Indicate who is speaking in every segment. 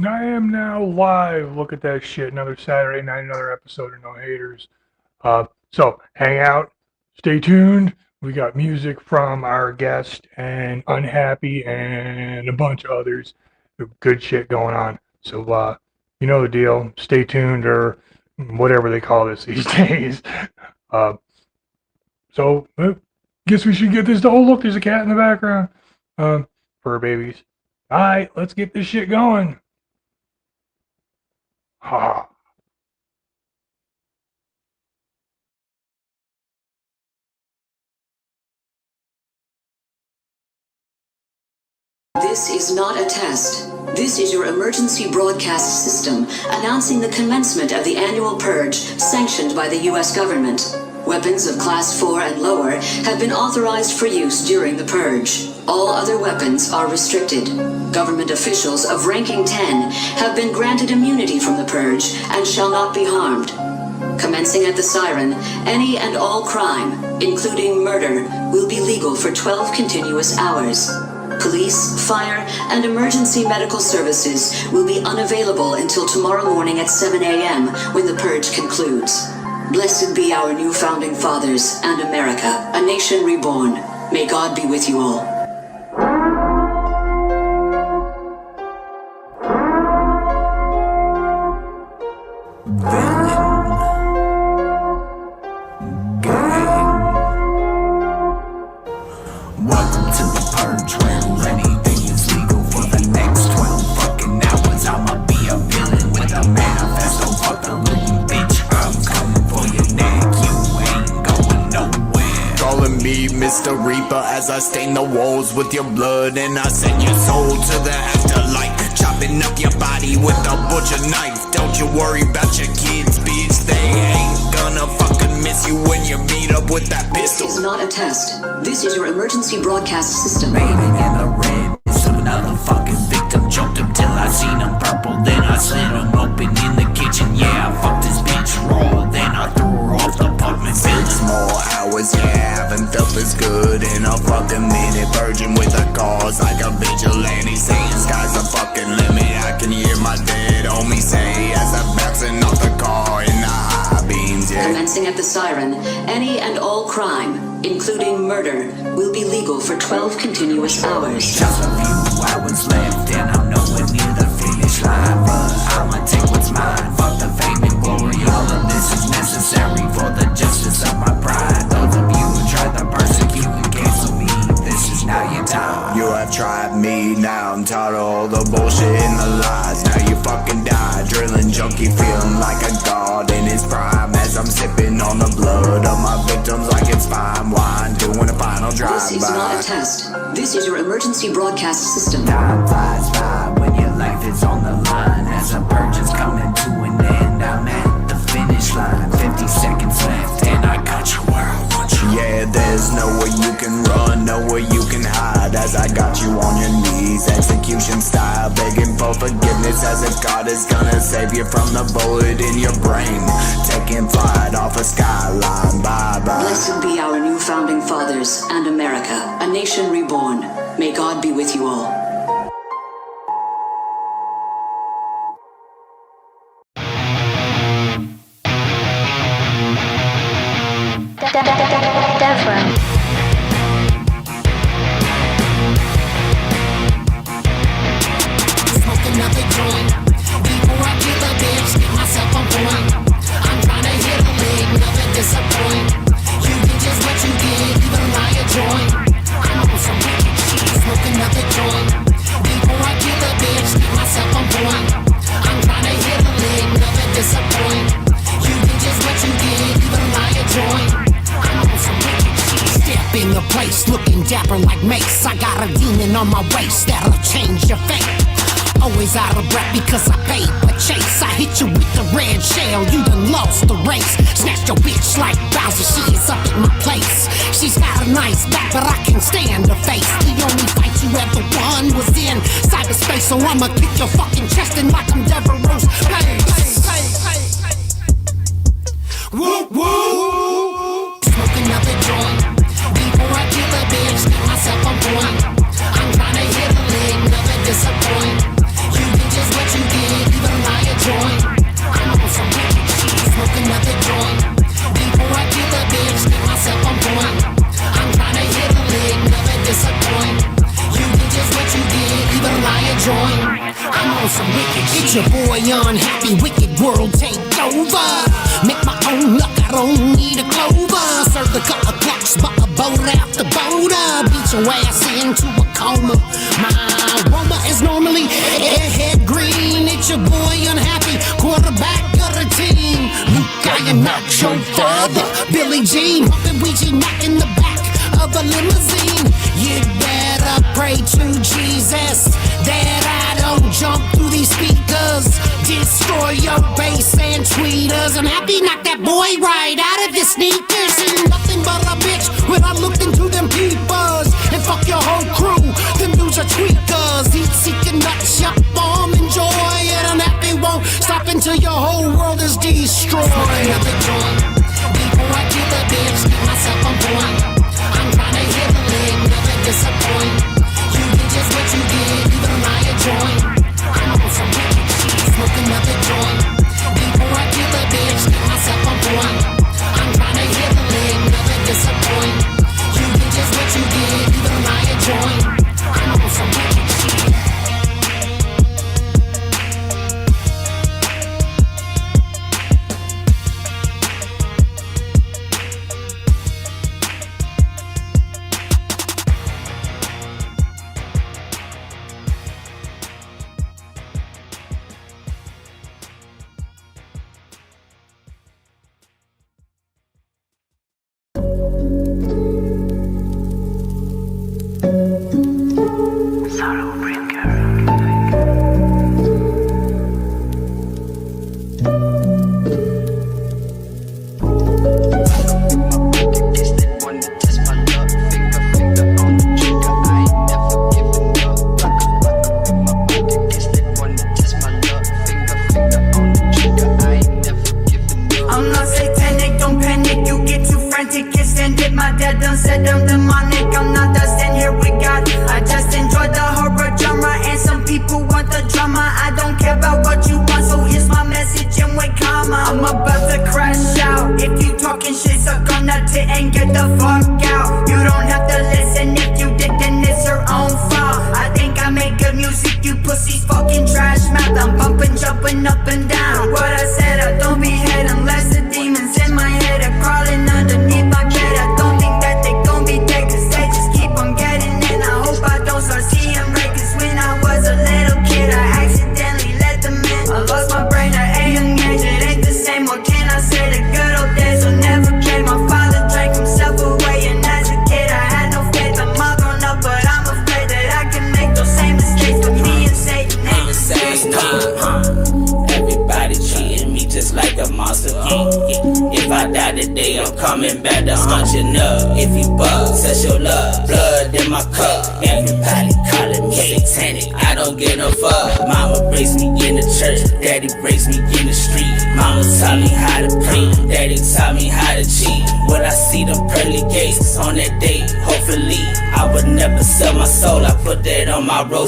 Speaker 1: I am now live. Look at that shit. Another Saturday night, another episode of No Haters. So hang out, stay tuned. We got music from our guest and Unhappy and a bunch of others. Good shit going on. So you know the deal. Stay tuned or whatever they call this these days. So guess we should get this. Oh look, there's a cat in the background. Fur babies. All right, let's get this shit going. Ha.
Speaker 2: This is not a test. This is your emergency broadcast system announcing the commencement of the annual purge sanctioned by the U.S. government. Weapons of Class 4 and lower have been authorized for use during the purge. All other weapons are restricted. Government officials of ranking 10 have been granted immunity from the purge and shall not be harmed. Commencing at the siren, any and all crime, including murder, will be legal for 12 continuous hours. Police, fire, and emergency medical services will be unavailable until tomorrow morning at 7 a.m. when the purge concludes. Blessed be our new founding fathers and America, a nation reborn. May God be with you all.
Speaker 3: Welcome to the purge where anything is legal for the next 12 fucking hours. I'ma be a villain with a manifesto. Fuck the loot, bitch. I'm coming for your neck. You ain't going nowhere. Calling me Mr. Reaper as I stain the walls with your blood and I send your soul to the afterlife. Chopping up your body with a butcher knife. Don't you worry about your kids, bitch. They ain't gonna fucking miss you when you meet up with that pistol.
Speaker 2: This is not a test. This is your emergency broadcast system.
Speaker 3: Raining in the red is another fucking victim. Choked him till I seen him purple. Then I slit him open in the kitchen. Yeah, I fucked this bitch raw. Then I threw her off the apartment. 6 more hours, yeah, haven't felt this good in a fucking minute. Virgin with a cause like a vigilante. Saying sky's the fucking limit. I can hear my dead homie say as I'm bouncing off the car in the high beams, yeah.
Speaker 2: Commencing at the siren, any and all crime, including murder, will be legal for 12 continuous hours.
Speaker 3: Just a few hours left and I'm nowhere near the finish line, but I'ma take what's mine. Fuck the fame and glory, all of this is necessary for the justice of my pride. Those of you who try to persecute and cancel me, this is now your time. You have tried me, now I'm tired of all the bullshit and the lies. Now you fucking die, drilling junkie, feeling like a god in his prime. As I'm sipping on the blood of my victims like it's fine wine, doing a final drive-by.
Speaker 2: This is not a test. This is your emergency broadcast system.
Speaker 3: Time flies by when your life is on the line. As a purge is coming to an end, I'm at the finish line. 50 seconds left and I got you where I want you. Yeah, there's nowhere you can run, nowhere you can hide. As I got you on your knees, execution style, begging for forgiveness as if God is gonna save you from the bullet in your brain. Taking flight off a skyline, bye-bye.
Speaker 2: Blessed be our new founding fathers and America, a nation reborn. May God be with you all.
Speaker 4: Th3Muzz.
Speaker 5: Smoke another joint before I kill a bitch, get myself on point. I'm tryna hit a leg, never disappoint. You get just what you get, even a riot joint. I'm on some wicked shit. Smoke another joint before I kill a bitch, get myself on point. I'm tryna hit a leg, never disappoint. You get just what you get, even a riot joint. I'm on some wicked shit. Step in the place, looking dapper like Mace. I got a demon on my waist that'll change your fate. Always out of breath because I paid the chase. I hit you with the red shell, you done lost the race. Snatched your bitch like Bowser, she is up at my place. She's got a nice back, but I can stand her face. The only fight you ever won was in cyberspace, so I'ma kick your fucking chest in like I'm Devereaux's place. Woo woo. Smoke another joint before I kill a bitch, get myself on point. I'm tryna hit a leg, never disappoint. You get just what you joint. I'm on some wicked shit. It's your boy Unhappy, wicked world take over. Make my own luck, I don't need a clover. Serve the cut of clocks by a boat after boater. Beat your ass into a coma. My aroma is normally airhead green. It's your boy Unhappy, quarterback of the team. Luke, I am not your father. Billy Jean, humping Ouija, not in the back of a limousine. You'd better pray to Jesus that I don't jump through these speakers, destroy your bass and tweeters. Unhappy, knock that boy right out of his sneakers. Ain't nothing but a bitch when I looked into them peepers. And fuck your whole crew, them dudes are tweakers. Heat seeking nuts, yup, bomb, enjoy it. Unhappy won't stop until your whole world is destroyed. Another joint, before I kill a bitch, keep myself on point. I'm trying to hit a leg, never disappoint. You get just what you get, even riot joint. I'm on some wicked shit, smoke another joint. Before I kill a bitch, keep myself on point. I'm trying to hit a leg, never disappoint. You get just what you get, even riot joint. I'm on some wicked shit.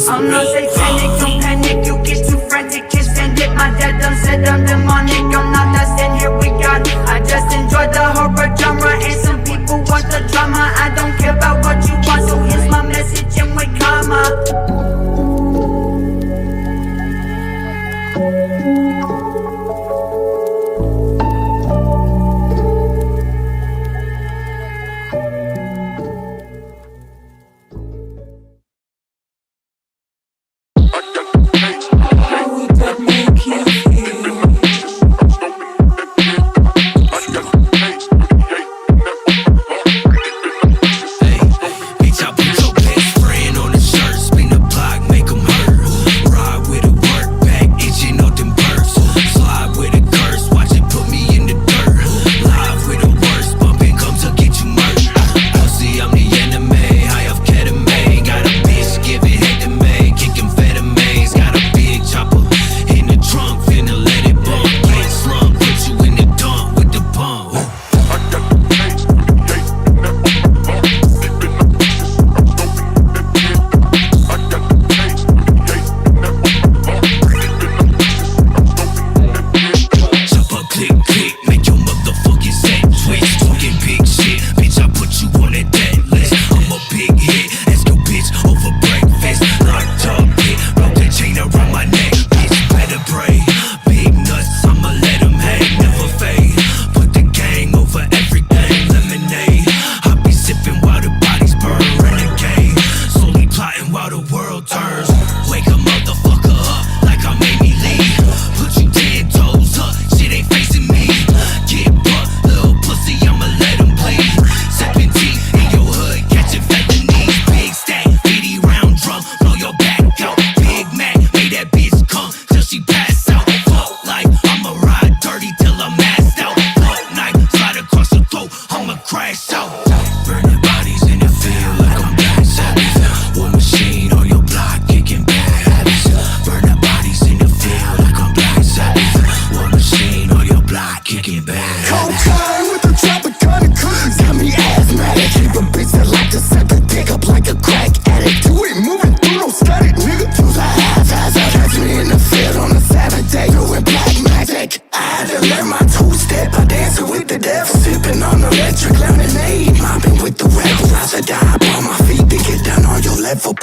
Speaker 4: I'm not satanic, don't panic, you get too frantic, can't stand it. My dad done said I'm demonic, I'm not that stand here we got. I just enjoy the horror genre, and some people want the drama. I don't care about what you want, so here's my message and with karma.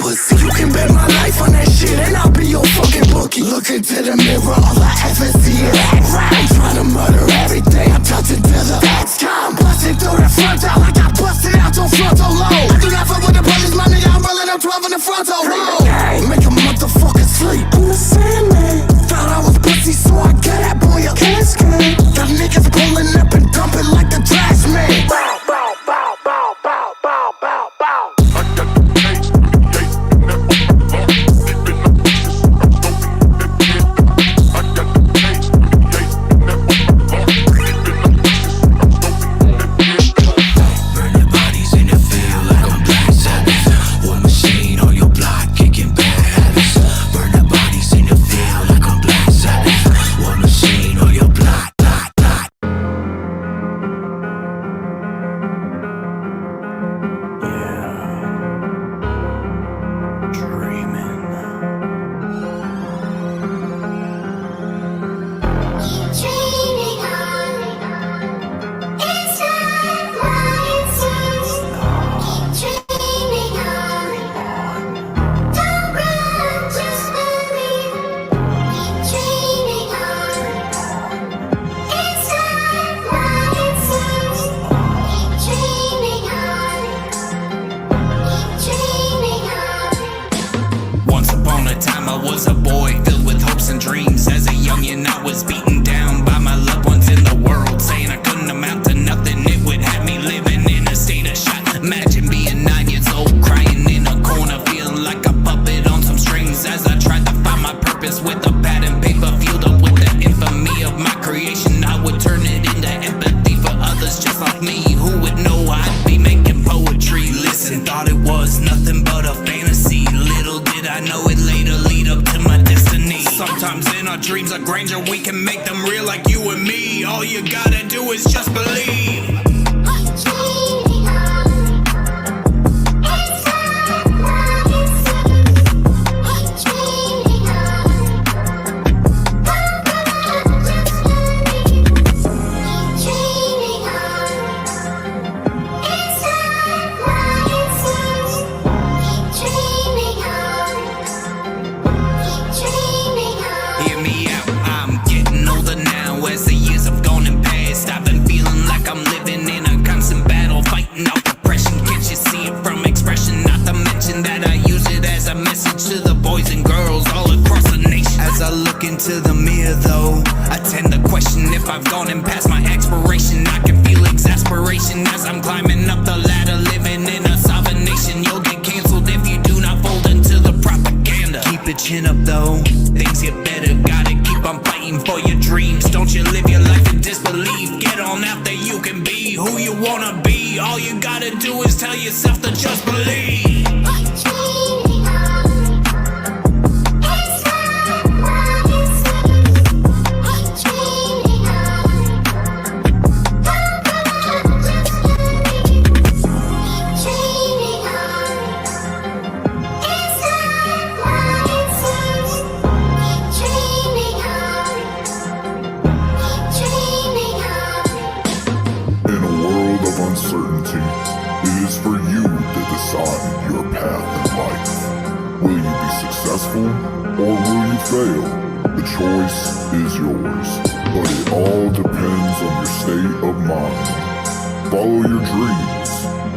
Speaker 3: pussy. You can bet my life on that shit and I'll be your fucking bookie. Look into the mirror, all I ever see is right. I'm trying to murder everything I'm touching to the next time. Busting through the front door like I busted out your frontal lobe. I do not fuck with the police, my nigga, I'm rolling up 12 in the frontal road. Make a motherfucker sleep. I'm the Sandman. Thought I was pussy, so I got that boy a casket. Got niggas pulling up and dumping like the trash man. Bow, bow, bow, bow, bow, bow, bow, bow.
Speaker 6: I got the taste, taste, and that on my heart. Deep in the pieces, I'm throwing that shit. I got the taste, taste, and that on my heart. Deep in the pieces, I'm throwing that shit.
Speaker 3: Burning bodies in the field like I'm Black Sabbath. War machine on your block, kicking bad habits. Burning bodies in the field like I'm Black Sabbath. War machine on your block, block, block.
Speaker 5: Dreaming on. It's not what it seems. Keep dreaming on. Don't run, just believe. Keep dreaming on. It's not what it seems. Keep dreaming on. Keep dreaming on.
Speaker 3: Once upon a time I was a boy filled with hopes and dreams. As a youngin' I was beaten down by my loved ones in the world, saying I couldn't amount to nothing. It would have me living in a state of shock. Imagine being 9 years old, crying in a corner, feeling like a puppet on some strings. As I tried to find my purpose with a pad and paper, fueled up with the infamy of my creation, I would turn it into empathy for others just like me. Who would know I'd be making poetry? Listen, thought it was nothing but a fantasy. Little did I know it later lead up to my destiny. Sometimes in our dreams are Granger, we can make them real like you and me. All you gotta do is just believe.
Speaker 5: Dreaming on. It's not what it seems. Keep dreaming on. Don't run, just believe. Keep dreaming on. It's not what it seems. Keep dreaming on. Keep dreaming on.
Speaker 3: Hear me out, I'm getting older now. As the years have gone and passed, I've been feeling like I'm living in a constant battle, fighting off depression. Can't you see it from expression? Not to mention that I use it as a message to the boys and girls all across the nation. As I look into the mirror though, I tend to question if I've gone and past my expiration. I can feel exasperation as I'm climbing up the ladder, living in a sovereign nation. You'll get canceled if you do not fold into the propaganda. Keep your chin up though, things get better. Gotta keep on fighting for your dreams. Don't you live your life in disbelief. Get on out there, you can be who you wanna be. All you gotta do is tell yourself to just believe.
Speaker 5: Dreaming on. It's not what it seems. Keep dreaming on. Don't run, just believe. Keep dreaming on. It's not what it seems. Keep dreaming on. Keep dreaming on.
Speaker 6: In a world of uncertainty, it is for you to decide your path in life. Will you be successful or will you fail? The choice is yours, but it all depends on your state of mind. Follow your dreams,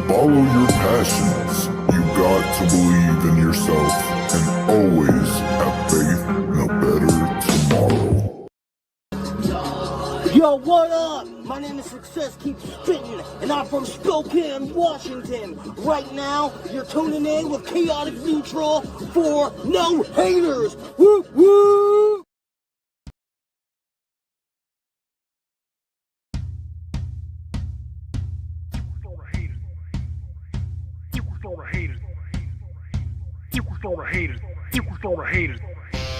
Speaker 6: follow your passions. You got to believe in yourself and always have faith in a better tomorrow.
Speaker 7: Yo, what up? My name is Success Keeps Spittin', and I'm from Spokane, Washington. Right now, you're tuning in with Chaotic Neutral for No Haters. Woo woo!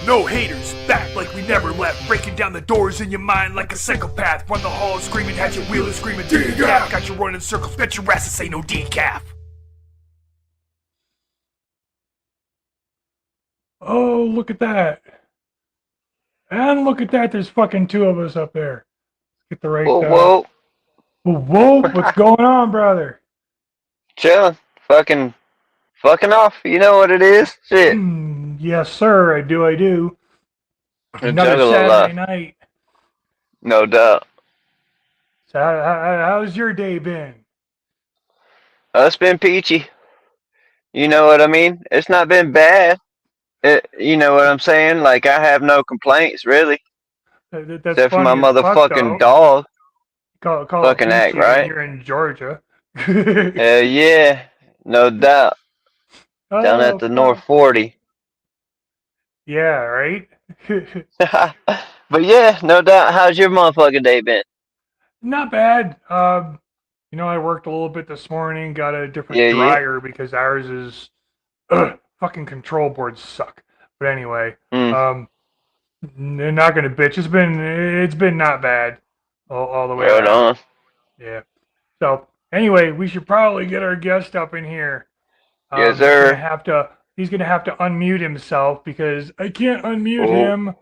Speaker 8: No haters, back like we never left. Breaking down the doors in your mind like a psychopath. Run the halls screaming, had your wheeling screaming decaf. Got you running circles, bet your ass to say no decaf.
Speaker 1: Oh, look at that. And look at that, there's fucking two of us up there. Get the right
Speaker 9: Whoa.
Speaker 1: Whoa, what's going on, brother?
Speaker 9: Chillin'. Fucking Fucking off. You know what it is? Shit.
Speaker 1: Yes, sir. I do. I do.
Speaker 9: A
Speaker 1: Another
Speaker 9: juggalo
Speaker 1: Saturday
Speaker 9: life.
Speaker 1: night.
Speaker 9: No doubt.
Speaker 1: So how's your day been?
Speaker 9: It's been peachy. You know what I mean? It's not been bad. You know what I'm saying? Like, I have no complaints, really.
Speaker 1: That's
Speaker 9: Except for my
Speaker 1: funny as fuck,
Speaker 9: motherfucking
Speaker 1: though.
Speaker 9: dog.
Speaker 1: Call it
Speaker 9: Fucking act,
Speaker 1: peachy when
Speaker 9: right?
Speaker 1: you're in Georgia.
Speaker 9: Hell yeah. No doubt. Down at
Speaker 1: Oh
Speaker 9: the North
Speaker 1: fuck.
Speaker 9: 40.
Speaker 1: Yeah, right.
Speaker 9: But yeah, no doubt. How's your motherfucking day been?
Speaker 1: Not bad. I worked a little bit this morning. Got a different
Speaker 9: Yeah, yeah.
Speaker 1: dryer because ours is fucking control boards suck. But anyway,
Speaker 9: Mm,
Speaker 1: not gonna bitch. It's been not bad all the way
Speaker 9: right
Speaker 1: around.
Speaker 9: on.
Speaker 1: Yeah. So anyway, we should probably get our guest up in here.
Speaker 9: Yes,
Speaker 1: He's gonna
Speaker 9: sir.
Speaker 1: have to unmute himself because I can't unmute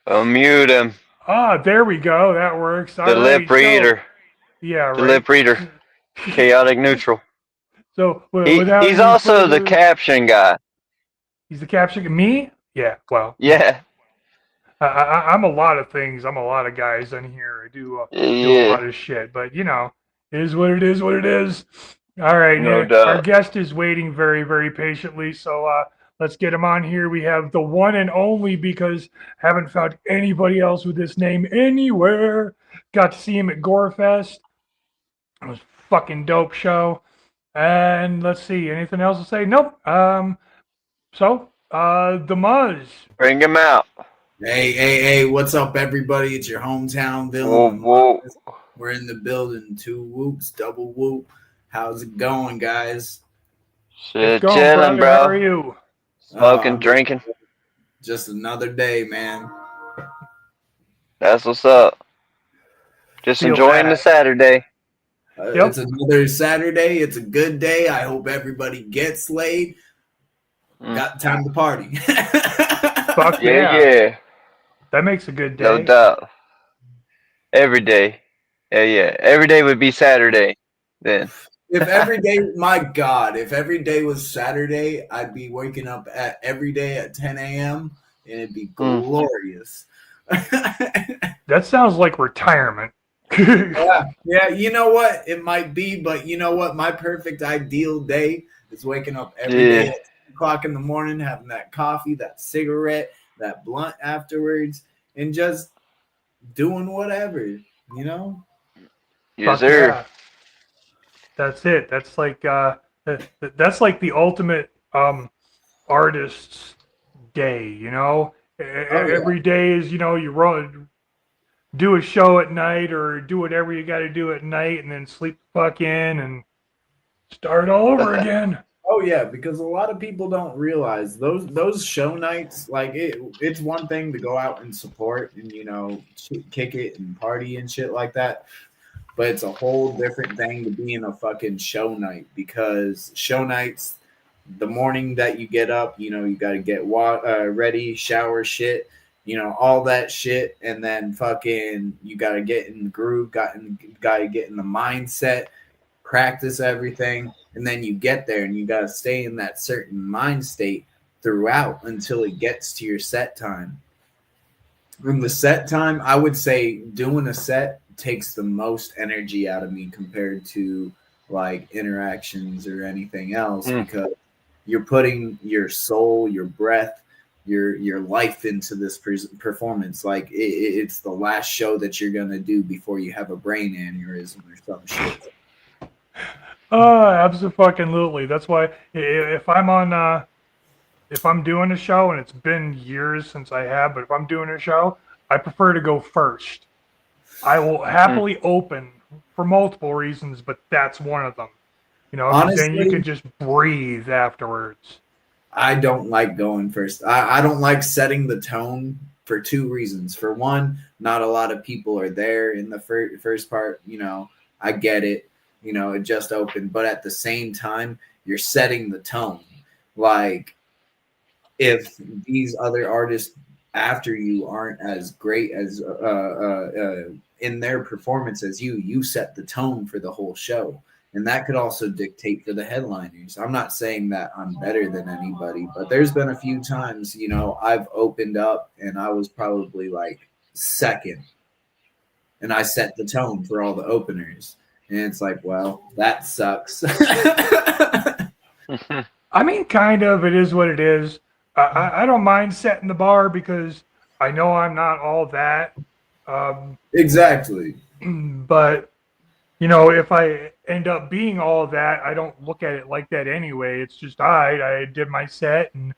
Speaker 9: Oh,
Speaker 1: him.
Speaker 9: mute him.
Speaker 1: Ah, there we go. That works.
Speaker 9: The
Speaker 1: All
Speaker 9: lip
Speaker 1: right. So
Speaker 9: reader.
Speaker 1: yeah,
Speaker 9: The
Speaker 1: right.
Speaker 9: lip reader. Chaotic neutral.
Speaker 1: So without
Speaker 9: He's
Speaker 1: any
Speaker 9: also the
Speaker 1: further,
Speaker 9: caption guy.
Speaker 1: he's the caption. Me? Yeah. Well,
Speaker 9: Yeah.
Speaker 1: I'm a lot of things. I'm a lot of guys in here. I do a
Speaker 9: Yeah.
Speaker 1: lot of shit. But it is what it is. What it is. All right.
Speaker 9: No
Speaker 1: Our
Speaker 9: doubt.
Speaker 1: guest is waiting very, very patiently. So let's get him on here. We have the one and only, because haven't found anybody else with this name anywhere. Got to see him at Gorefest. It was a fucking dope show. And let's see, anything else to say? Nope. Th3Muzz.
Speaker 9: Bring him out.
Speaker 10: Hey, what's up, everybody? It's your hometown
Speaker 9: Whoa,
Speaker 10: villain.
Speaker 9: whoa.
Speaker 10: We're in the building. 2 whoops, double whoop. How's it going, guys?
Speaker 1: It's
Speaker 9: Shit,
Speaker 1: going,
Speaker 9: chilling,
Speaker 1: brother. How are
Speaker 9: bro.
Speaker 1: you?
Speaker 9: Smoking,
Speaker 10: I'm
Speaker 9: drinking.
Speaker 10: just another day, man.
Speaker 9: That's what's up. Just
Speaker 1: Feel
Speaker 9: enjoying the
Speaker 1: that.
Speaker 9: Saturday.
Speaker 1: Yep.
Speaker 10: It's another Saturday. It's a good day. I hope everybody gets laid. Got time to party.
Speaker 1: Fuck
Speaker 9: Yeah,
Speaker 1: yeah.
Speaker 9: yeah.
Speaker 1: That makes a good day.
Speaker 9: No doubt. Every day. Yeah. Every day would be Saturday then.
Speaker 10: If every day, my God, if every day was Saturday, I'd be waking up every day at 10 a.m. and it'd be glorious.
Speaker 1: That sounds like retirement.
Speaker 10: Yeah, you know what? It might be, but you know what? My perfect ideal day is waking up every day at 10 o'clock in the morning, having that coffee, that cigarette, that blunt afterwards, and just doing whatever, you know?
Speaker 9: Yes,
Speaker 1: Fuck
Speaker 9: sir.
Speaker 1: yeah. That's it. That's like the ultimate artist's day, Every day is, you do a show at night or do whatever you got to do at night and then sleep the fuck in and start all over again.
Speaker 10: Oh yeah, because a lot of people don't realize those show nights, like it's one thing to go out and support and kick it and party and shit like that, but it's a whole different thing to be in a fucking show night, because show nights, the morning that you get up, you got to get ready, shower, shit, all that shit, and then fucking you got to get in the groove, got to get in the mindset, practice everything, and then you get there and you got to stay in that certain mind state throughout until it gets to your set time. From the set time, I would say doing a set takes the most energy out of me compared to like interactions or anything else, because you're putting your soul, your breath, your life into this performance. Like it's the last show that you're gonna do before you have a brain aneurysm or some shit.
Speaker 1: Oh, absolutely. That's why if I'm doing a show, and it's been years since I have, but if I'm doing a show, I prefer to go first. I will happily open for multiple reasons, but that's one of them.
Speaker 10: Honestly,
Speaker 1: then you can just breathe afterwards.
Speaker 10: I don't like going first. I don't like setting the tone for 2 reasons. For one, not a lot of people are there in the first part. I get it. It just opened. But at the same time, you're setting the tone. Like, if these other artists after you aren't as great as in their performance as you set the tone for the whole show. And that could also dictate for the headliners. I'm not saying that I'm better than anybody, but there's been a few times, you know, I've opened up and I was probably like second, and I set the tone for all the openers. And it's like, well, that sucks.
Speaker 1: I mean, kind of. It is what it is. I don't mind setting the bar because I know I'm not all that.
Speaker 10: Exactly.
Speaker 1: But, you know, if I end up being all that, I don't look at it like that anyway. It's just, all right, I did my set, and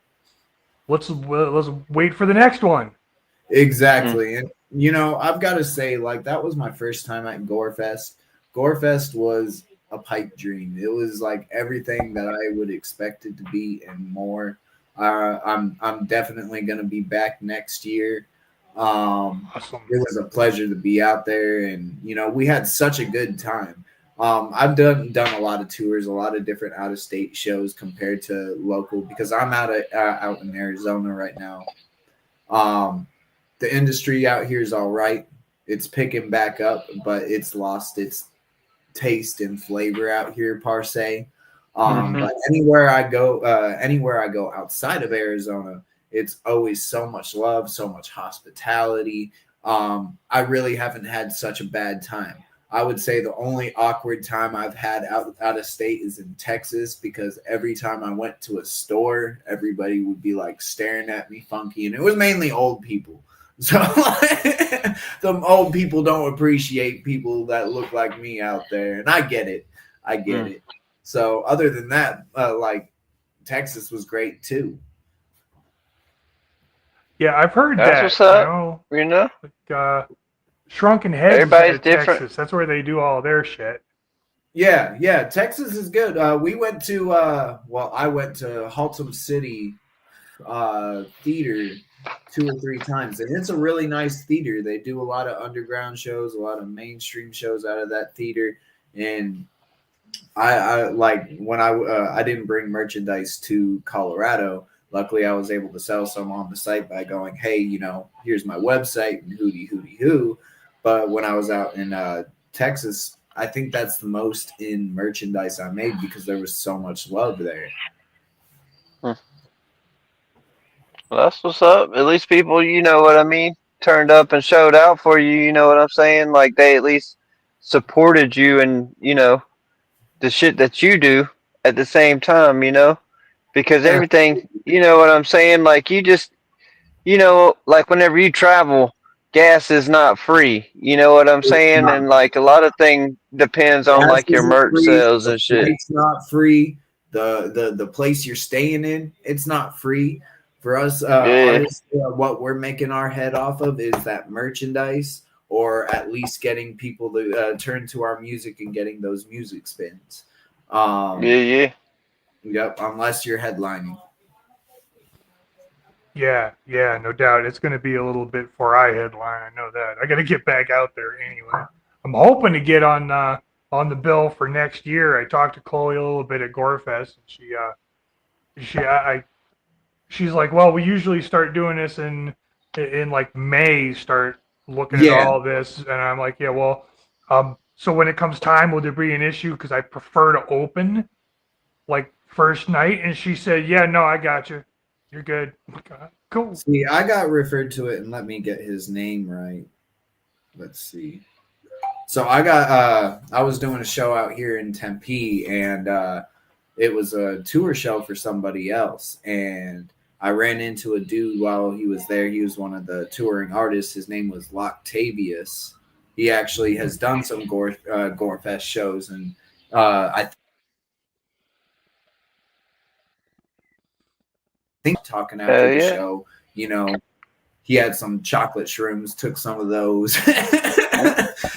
Speaker 1: let's wait for the next one.
Speaker 10: Exactly. And, you know, I've got to say, like, that was my first time at Gorefest. Gorefest was a pipe dream. It was like everything that I would expect it to be and more. I'm definitely going to be back next year.
Speaker 1: Awesome.
Speaker 10: It was a pleasure to be out there, and you know, we had such a good time. I've done a lot of tours, a lot of different out of state shows compared to local because I'm out in Arizona right now. The industry out here is all right. It's picking back up, but it's lost its taste and flavor out here per se. But anywhere I go outside of Arizona, it's always so much love, so much hospitality. I really haven't had such a bad time. I would say the only awkward time I've had out of state is in Texas, because every time I went to a store, everybody would be like staring at me funky, and it was mainly old people. So the old people don't appreciate people that look like me out there, and I get it. So other than that, like Texas was great too.
Speaker 1: Yeah, I've heard
Speaker 9: That's
Speaker 1: that.
Speaker 9: what's up. You know,
Speaker 1: like, Shrunken Heads.
Speaker 9: Everybody's
Speaker 1: is
Speaker 9: different.
Speaker 1: Texas. That's where they do all their shit.
Speaker 10: Yeah, Texas is good. We went to I went to Haltom City theater 2 or 3 times, and it's a really nice theater. They do a lot of underground shows, a lot of mainstream shows out of that theater, and I like when I didn't bring merchandise to Colorado. Luckily, I was able to sell some on the site by going, hey, you know, here's my website and hootie hoo. But when I was out in Texas, I think that's the most in merchandise I made because there was so much love there.
Speaker 9: Well, that's what's up. At least people, you know what I mean, turned up and showed out for you. You know what I'm saying? Like they at least supported you and, you know, the shit that you do at the same time, you know, because everything, you know what I'm saying? Like you just, you know, like whenever you travel, gas is not free. You know what I'm saying? And like a lot of things depends on
Speaker 10: Gas
Speaker 9: like your
Speaker 10: isn't
Speaker 9: merch
Speaker 10: free,
Speaker 9: sales
Speaker 10: the
Speaker 9: and shit.
Speaker 10: It's not free. The place you're staying in, it's not free. For us artists, what we're making our head off of is that merchandise, or at least getting people to turn to our music and getting those music spins.
Speaker 9: Yeah.
Speaker 10: Yep, unless you're headlining.
Speaker 1: Yeah, no doubt. It's going to be a little bit for I headline. I know that. I got to get back out there anyway. I'm hoping to get on the bill for next year. I talked to Chloe a little bit at Gorefest, and she's like, well, we usually start doing this in like May. Start looking at all this, and I'm like, yeah, well, so when it comes time, will there be an issue? Because I prefer to open like first night. And she said, yeah, no, I got you. You're good. Cool.
Speaker 10: See, I got referred to it, and let me get his name right. Let's see. So I was doing a show out here in Tempe, and it was a tour show for somebody else. And I ran into a dude while he was there. He was one of the touring artists. His name was Loctavius. He actually has done some Gorefest shows, and I think talking after the show, you know, he had some chocolate shrooms, took some of those,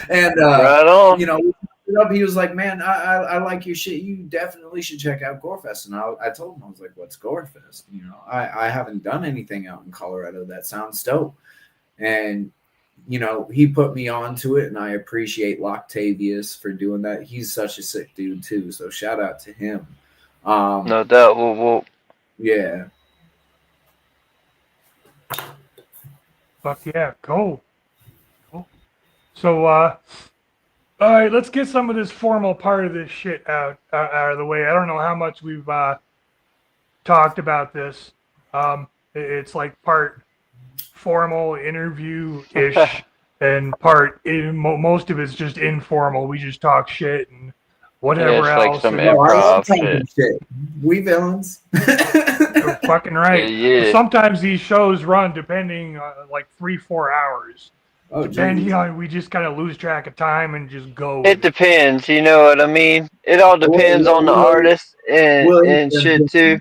Speaker 10: and
Speaker 9: right on.
Speaker 10: You know, he was like, man, I like your shit. You definitely should check out Gorefest. And I told him, I was like, what's Gorefest? You know, I haven't done anything out in Colorado. That sounds dope. And, you know, he put me onto it, and I appreciate Loctavius for doing that. He's such a sick dude too. So shout out to him.
Speaker 9: No doubt.
Speaker 10: Yeah.
Speaker 1: Fuck yeah, cool. So All right, let's get some of this formal part of this shit out of the way. I don't know how much we've talked about this. It's like part formal interview-ish and part most of it's just informal. We just talk shit and whatever
Speaker 9: it's like
Speaker 1: else.
Speaker 9: some
Speaker 1: and
Speaker 10: No, I love
Speaker 9: improv
Speaker 10: talking
Speaker 9: shit.
Speaker 10: shit. We villains.
Speaker 1: You're fucking right.
Speaker 9: Yeah.
Speaker 1: Sometimes these shows run depending like 3-4 hours.
Speaker 10: Oh,
Speaker 1: Depending
Speaker 10: geez.
Speaker 1: on, we just kind of lose track of time and just go.
Speaker 9: It depends, you know what I mean? It all depends on the artist and shit too.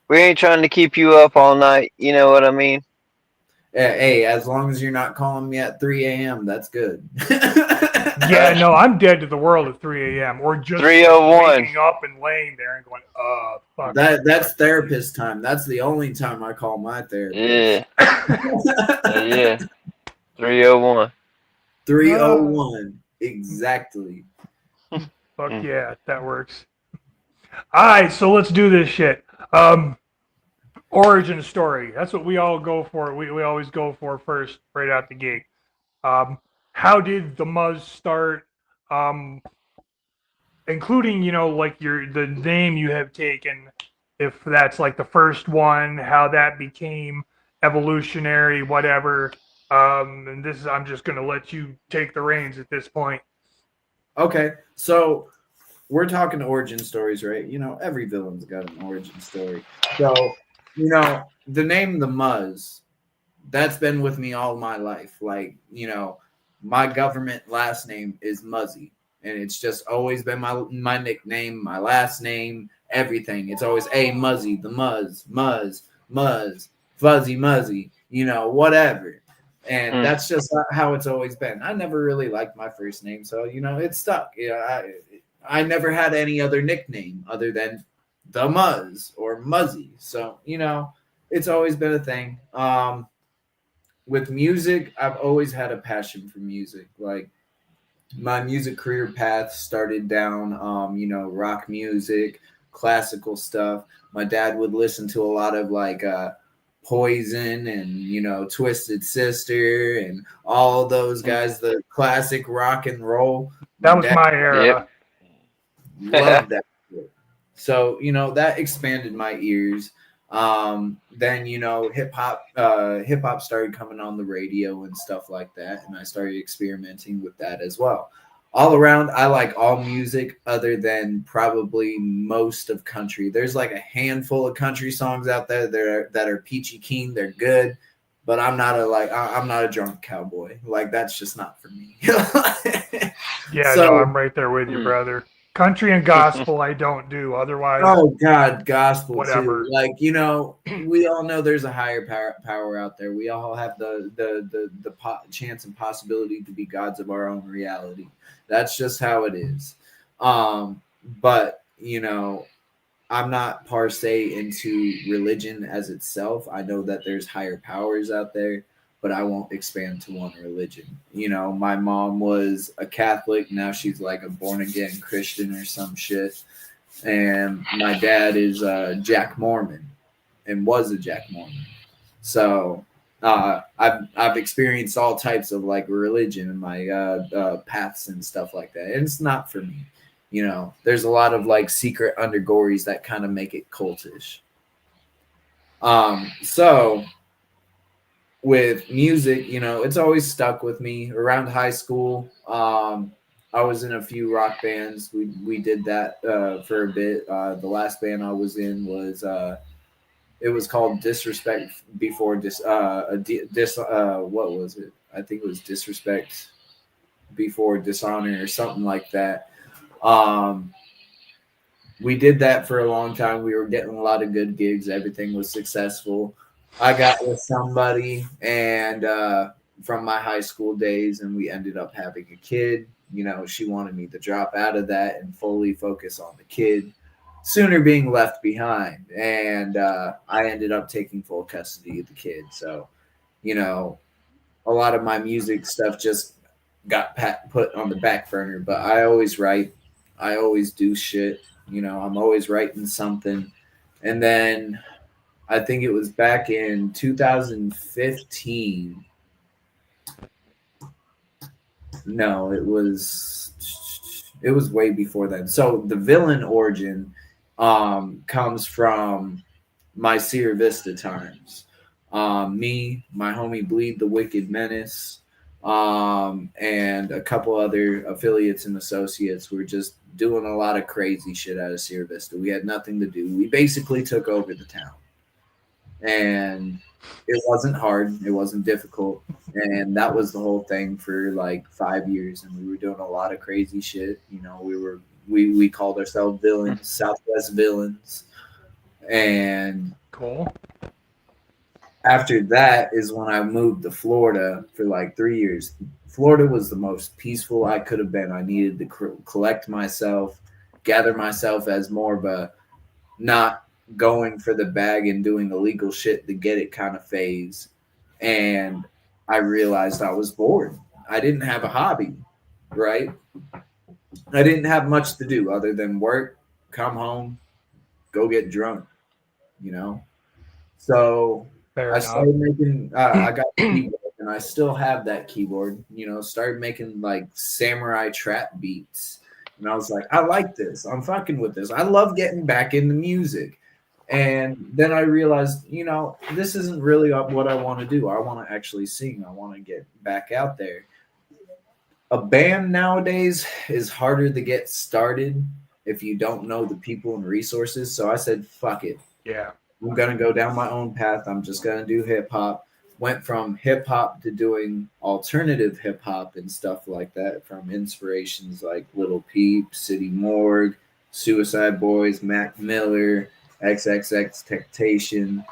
Speaker 9: We ain't trying to keep you up all night, you know what I mean?
Speaker 10: Hey, as long as you're not calling me at 3 a.m., that's good.
Speaker 1: Yeah, no, I'm dead to the world at 3 a.m. or just
Speaker 9: 3:01.
Speaker 1: waking up and laying there and going, fuck.
Speaker 10: That's therapist time. That's the only time I call my therapist.
Speaker 9: Yeah. 3:01.
Speaker 10: 3:01 exactly.
Speaker 1: Fuck yeah, that works. All right, so let's do this shit. Origin story. That's what we all go for. We always go for first, right out the gate. How did the Muzz start? Including, like the name you have taken, if that's like the first one, how that became evolutionary, whatever. And this is, I'm just gonna let you take the reins at this point.
Speaker 10: Okay, so we're talking origin stories, right? Every villain's got an origin story. So, the name the Muzz, that's been with me all my life. Like, my government last name is Muzzy, and it's just always been my nickname, my last name, everything. It's always Muzzy, the Muzz, Fuzzy Muzzy, whatever. And that's just how it's always been. I never really liked my first name, so it stuck. I never had any other nickname other than the Muzz or Muzzy. So it's always been a thing. With music, I've always had a passion for music. Like, my music career path started down, rock music, classical stuff. My dad would listen to a lot of like Poison and Twisted Sister and all those guys, the classic rock and roll.
Speaker 1: That was my era.
Speaker 10: Loved that. So that expanded my ears. Then hip hop started coming on the radio and stuff like that, and I started experimenting with that as well. All around, I like all music other than probably most of country. There's like a handful of country songs out there that are peachy keen. They're good, but I'm not a drunk cowboy. Like, that's just not for me.
Speaker 1: Yeah, so, no, I'm right there with you, brother. Country and gospel, I don't do. Otherwise,
Speaker 10: oh God, gospel
Speaker 1: whatever.
Speaker 10: Too. Like, we all know there's a higher power out there. We all have the chance and possibility to be gods of our own reality. That's just how it is. But I'm not per se into religion as itself. I know that there's higher powers out there, but I won't expand to one religion. My mom was a Catholic. Now she's like a born-again Christian or some shit. And my dad is a Jack Mormon and was a Jack Mormon. So I've experienced all types of like religion in my paths and stuff like that. And it's not for me. There's a lot of like secret undergories that kind of make it cultish. So with music, it's always stuck with me. Around high school, I was in a few rock bands. We did that for a bit. The last band I was in was it was called Disrespect Before what was it? I think it was Disrespect Before Dishonor or something like that. We did that for a long time. We were getting a lot of good gigs. Everything was successful. I got with somebody and from my high school days, and we ended up having a kid. She wanted me to drop out of that and fully focus on the kid, sooner being left behind. And I ended up taking full custody of the kid. So, a lot of my music stuff just got put on the back burner. But I always write. I always do shit. I'm always writing something. And then I think it was back in 2015. No, it was way before then. So the villain origin comes from my Sierra Vista times. Me, my homie Bleed the Wicked Menace, and a couple other affiliates and associates were just doing a lot of crazy shit out of Sierra Vista. We had nothing to do. We basically took over the town. And it wasn't hard. It wasn't difficult. And that was the whole thing for like 5 years. And we were doing a lot of crazy shit. You know, we called ourselves villains, Southwest villains. And
Speaker 1: Cool.
Speaker 10: after that is when I moved to Florida for like 3 years. Florida was the most peaceful I could have been. I needed to collect myself, gather myself as more of a not going for the bag and doing illegal shit to get it kind of phase. And I realized I was bored. I didn't have a hobby, right? I didn't have much to do other than work, come home, go get drunk, you know? So
Speaker 1: Fair
Speaker 10: I
Speaker 1: enough.
Speaker 10: started making, I got a keyboard and I still have that keyboard, you know, started making like samurai trap beats. And I was like, I like this. I'm fucking with this. I love getting back into music. And then I realized, you know, this isn't really what I want to do. I want to actually sing. I want to get back out there. A band nowadays is harder to get started if you don't know the people and resources. So I said, fuck it.
Speaker 1: Yeah.
Speaker 10: I'm going to go down my own path. I'm just going to do hip hop. Went from hip hop to doing alternative hip hop and stuff like that, from inspirations like Little Peep, City Morgue, Suicide Boys, Mac Miller, XXX Temptation,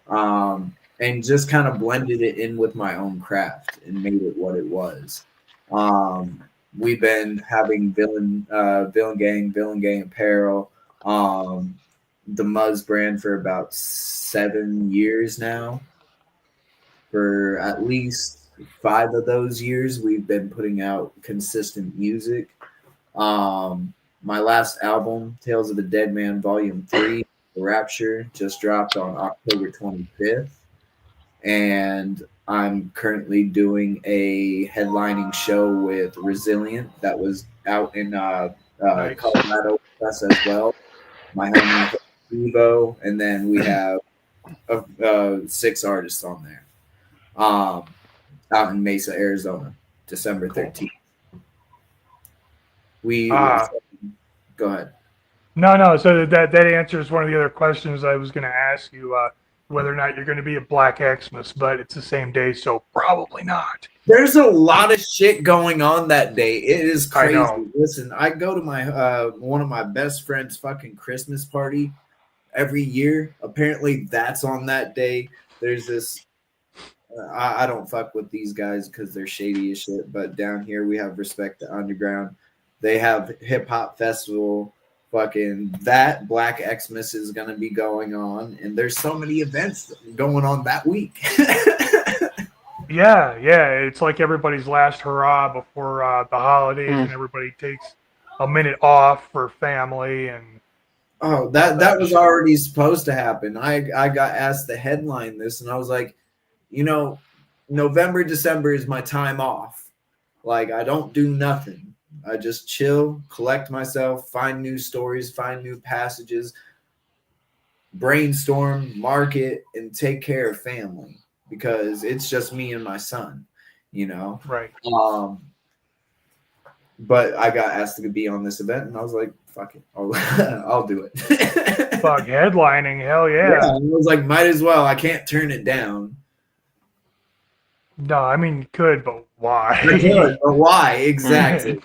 Speaker 10: and just kind of blended it in with my own craft and made it what it was. We've been having Villain Gang apparel, the Muzz brand for about 7 years now. For at least 5 of those years, we've been putting out consistent music. My last album, Tales of a Dead Man Volume 3, Rapture, just dropped on October 25th. And I'm currently doing a headlining show with Resilient that was out in
Speaker 1: Nice.
Speaker 10: Colorado with us as well. My homie Evo, and then we have 6 artists on there. Out in Mesa, Arizona, December 13th. Go ahead.
Speaker 1: No. So that answers one of the other questions I was going to ask you, whether or not you're going to be at Black Xmas, but it's the same day, so probably not.
Speaker 10: There's a lot of shit going on that day. It is crazy.
Speaker 1: I know.
Speaker 10: Listen, I go to my one of my best friends' fucking Christmas party every year. Apparently, that's on that day. There's this. I don't fuck with these guys because they're shady as shit. But down here, we have Respect the Underground. They have hip hop festival. Fucking that Black Xmas is going to be going on, and there's so many events going on that week.
Speaker 1: Yeah. It's like everybody's last hurrah before the holidays, and everybody takes a minute off for family and.
Speaker 10: Oh, that was already supposed to happen. I got asked to headline this, and I was like, you know, November, December is my time off. Like, I don't do nothing. I just chill, collect myself, find new stories, find new passages, brainstorm, market, and take care of family because it's just me and my son, you know?
Speaker 1: Right.
Speaker 10: But I got asked to be on this event, and I was like, fuck it. I'll do it.
Speaker 1: Fuck, headlining, hell yeah.
Speaker 10: I was like, might as well. I can't turn it down.
Speaker 1: No, I mean, you could, but why?
Speaker 10: I could, but why? Exactly.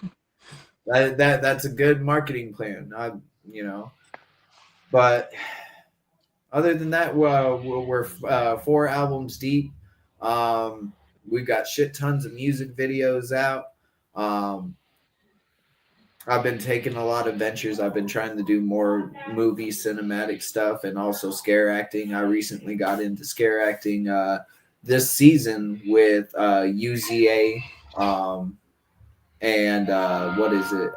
Speaker 10: That's a good marketing plan. You know. But other than that, we're 4 albums deep. We've got shit tons of music videos out. I've been taking a lot of ventures. I've been trying to do more movie cinematic stuff and also scare acting. I recently got into scare acting this season with UZA and what is it?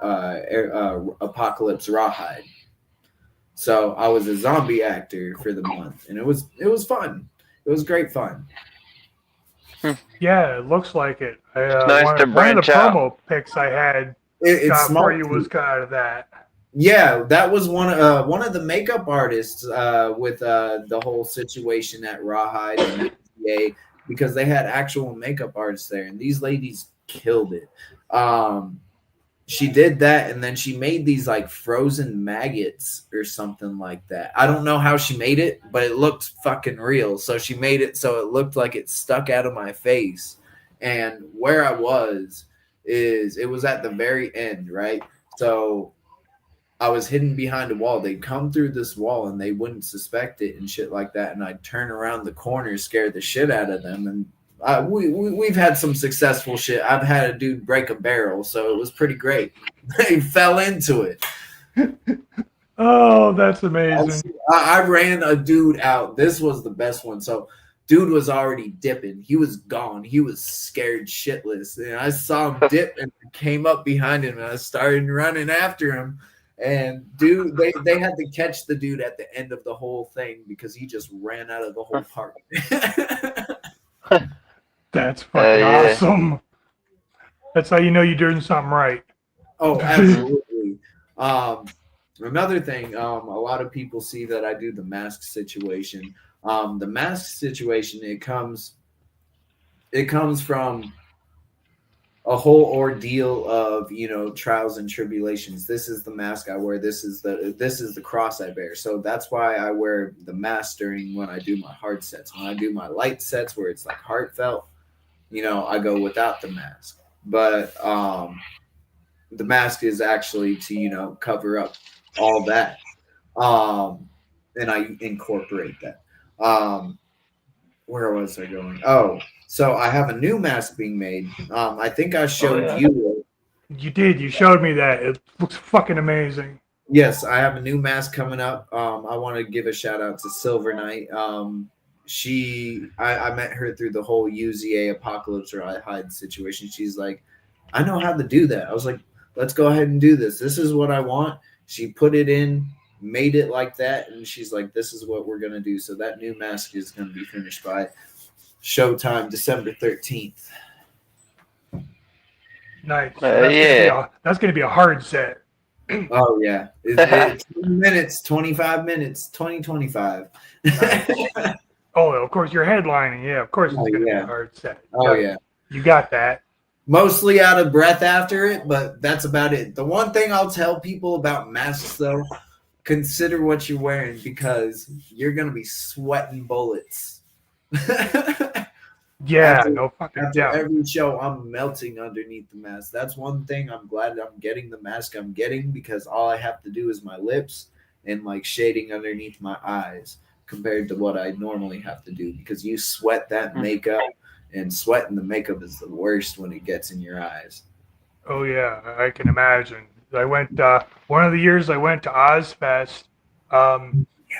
Speaker 10: Apocalypse Rawhide. So I was a zombie actor for the month, and it was fun. It was great fun.
Speaker 1: Yeah, it looks like it.
Speaker 9: Nice to
Speaker 1: One of the
Speaker 9: branch out.
Speaker 1: promo pics I had
Speaker 10: It's
Speaker 1: for
Speaker 10: smart.
Speaker 1: you was kind of that.
Speaker 10: Yeah, that was one of the makeup artists with the whole situation at Rawhide and UCA, because they had actual makeup artists there, and these ladies killed it. She did that, and then she made these like frozen maggots or something like that. I don't know how she made it, but it looked fucking real. So she made it so it looked like it stuck out of my face. And where I was it was at the very end, right? So I was hidden behind a wall. They'd come through this wall and they wouldn't suspect it and shit like that. And I'd turn around the corner, scare the shit out of them. And we've had some successful shit. I've had a dude break a barrel, so it was pretty great. They fell into it.
Speaker 1: Oh, that's amazing.
Speaker 10: I ran a dude out. This was the best one. So dude was already dipping. He was gone. He was scared shitless. And I saw him dip and came up behind him, and I started running after him. And dude, they had to catch the dude at the end of the whole thing because he just ran out of the whole park.
Speaker 1: That's fucking awesome. That's how you know you're doing something right.
Speaker 10: Oh, absolutely. Another thing, a lot of people see that I do the mask situation. The mask situation, it comes from a whole ordeal of, trials and tribulations. This is the mask I wear. This is the cross I bear. So that's why I wear the mask during when I do my hard sets. When I do my light sets where it's like heartfelt, I go without the mask. But the mask is actually to, cover up all that. And I incorporate that. Where was I going? Oh, so I have a new mask being made. I think I showed you.
Speaker 1: You did. You showed me that. It looks fucking amazing.
Speaker 10: Yes, I have a new mask coming up. I want to give a shout out to Silver Knight. I met her through the whole UZA Apocalypse or I Hide situation. She's like, I know how to do that. I was like, let's go ahead and do this. This is what I want. She put it in, made it like that, and she's like, this is what we're going to do. So that new mask is going to be finished by Showtime December 13th.
Speaker 1: Nice.
Speaker 9: That's
Speaker 1: going to be a hard set.
Speaker 10: Oh, yeah. It's 20 minutes, 25 minutes, 25.
Speaker 1: Oh, of course, you're headlining. Yeah, of course it's going to be a hard set.
Speaker 10: Oh, yeah.
Speaker 1: You got that.
Speaker 10: Mostly out of breath after it, but that's about it. The one thing I'll tell people about masks, though, consider what you're wearing because you're going to be sweating bullets.
Speaker 1: Yeah,
Speaker 10: after,
Speaker 1: no fucking
Speaker 10: after
Speaker 1: doubt.
Speaker 10: every show, I'm melting underneath the mask. That's one thing I'm glad I'm getting the mask I'm getting because all I have to do is my lips and like shading underneath my eyes compared to what I normally have to do because you sweat that makeup and sweating the makeup is the worst when it gets in your eyes.
Speaker 1: Oh, yeah, I can imagine. I went, one of the years I went to Ozfest,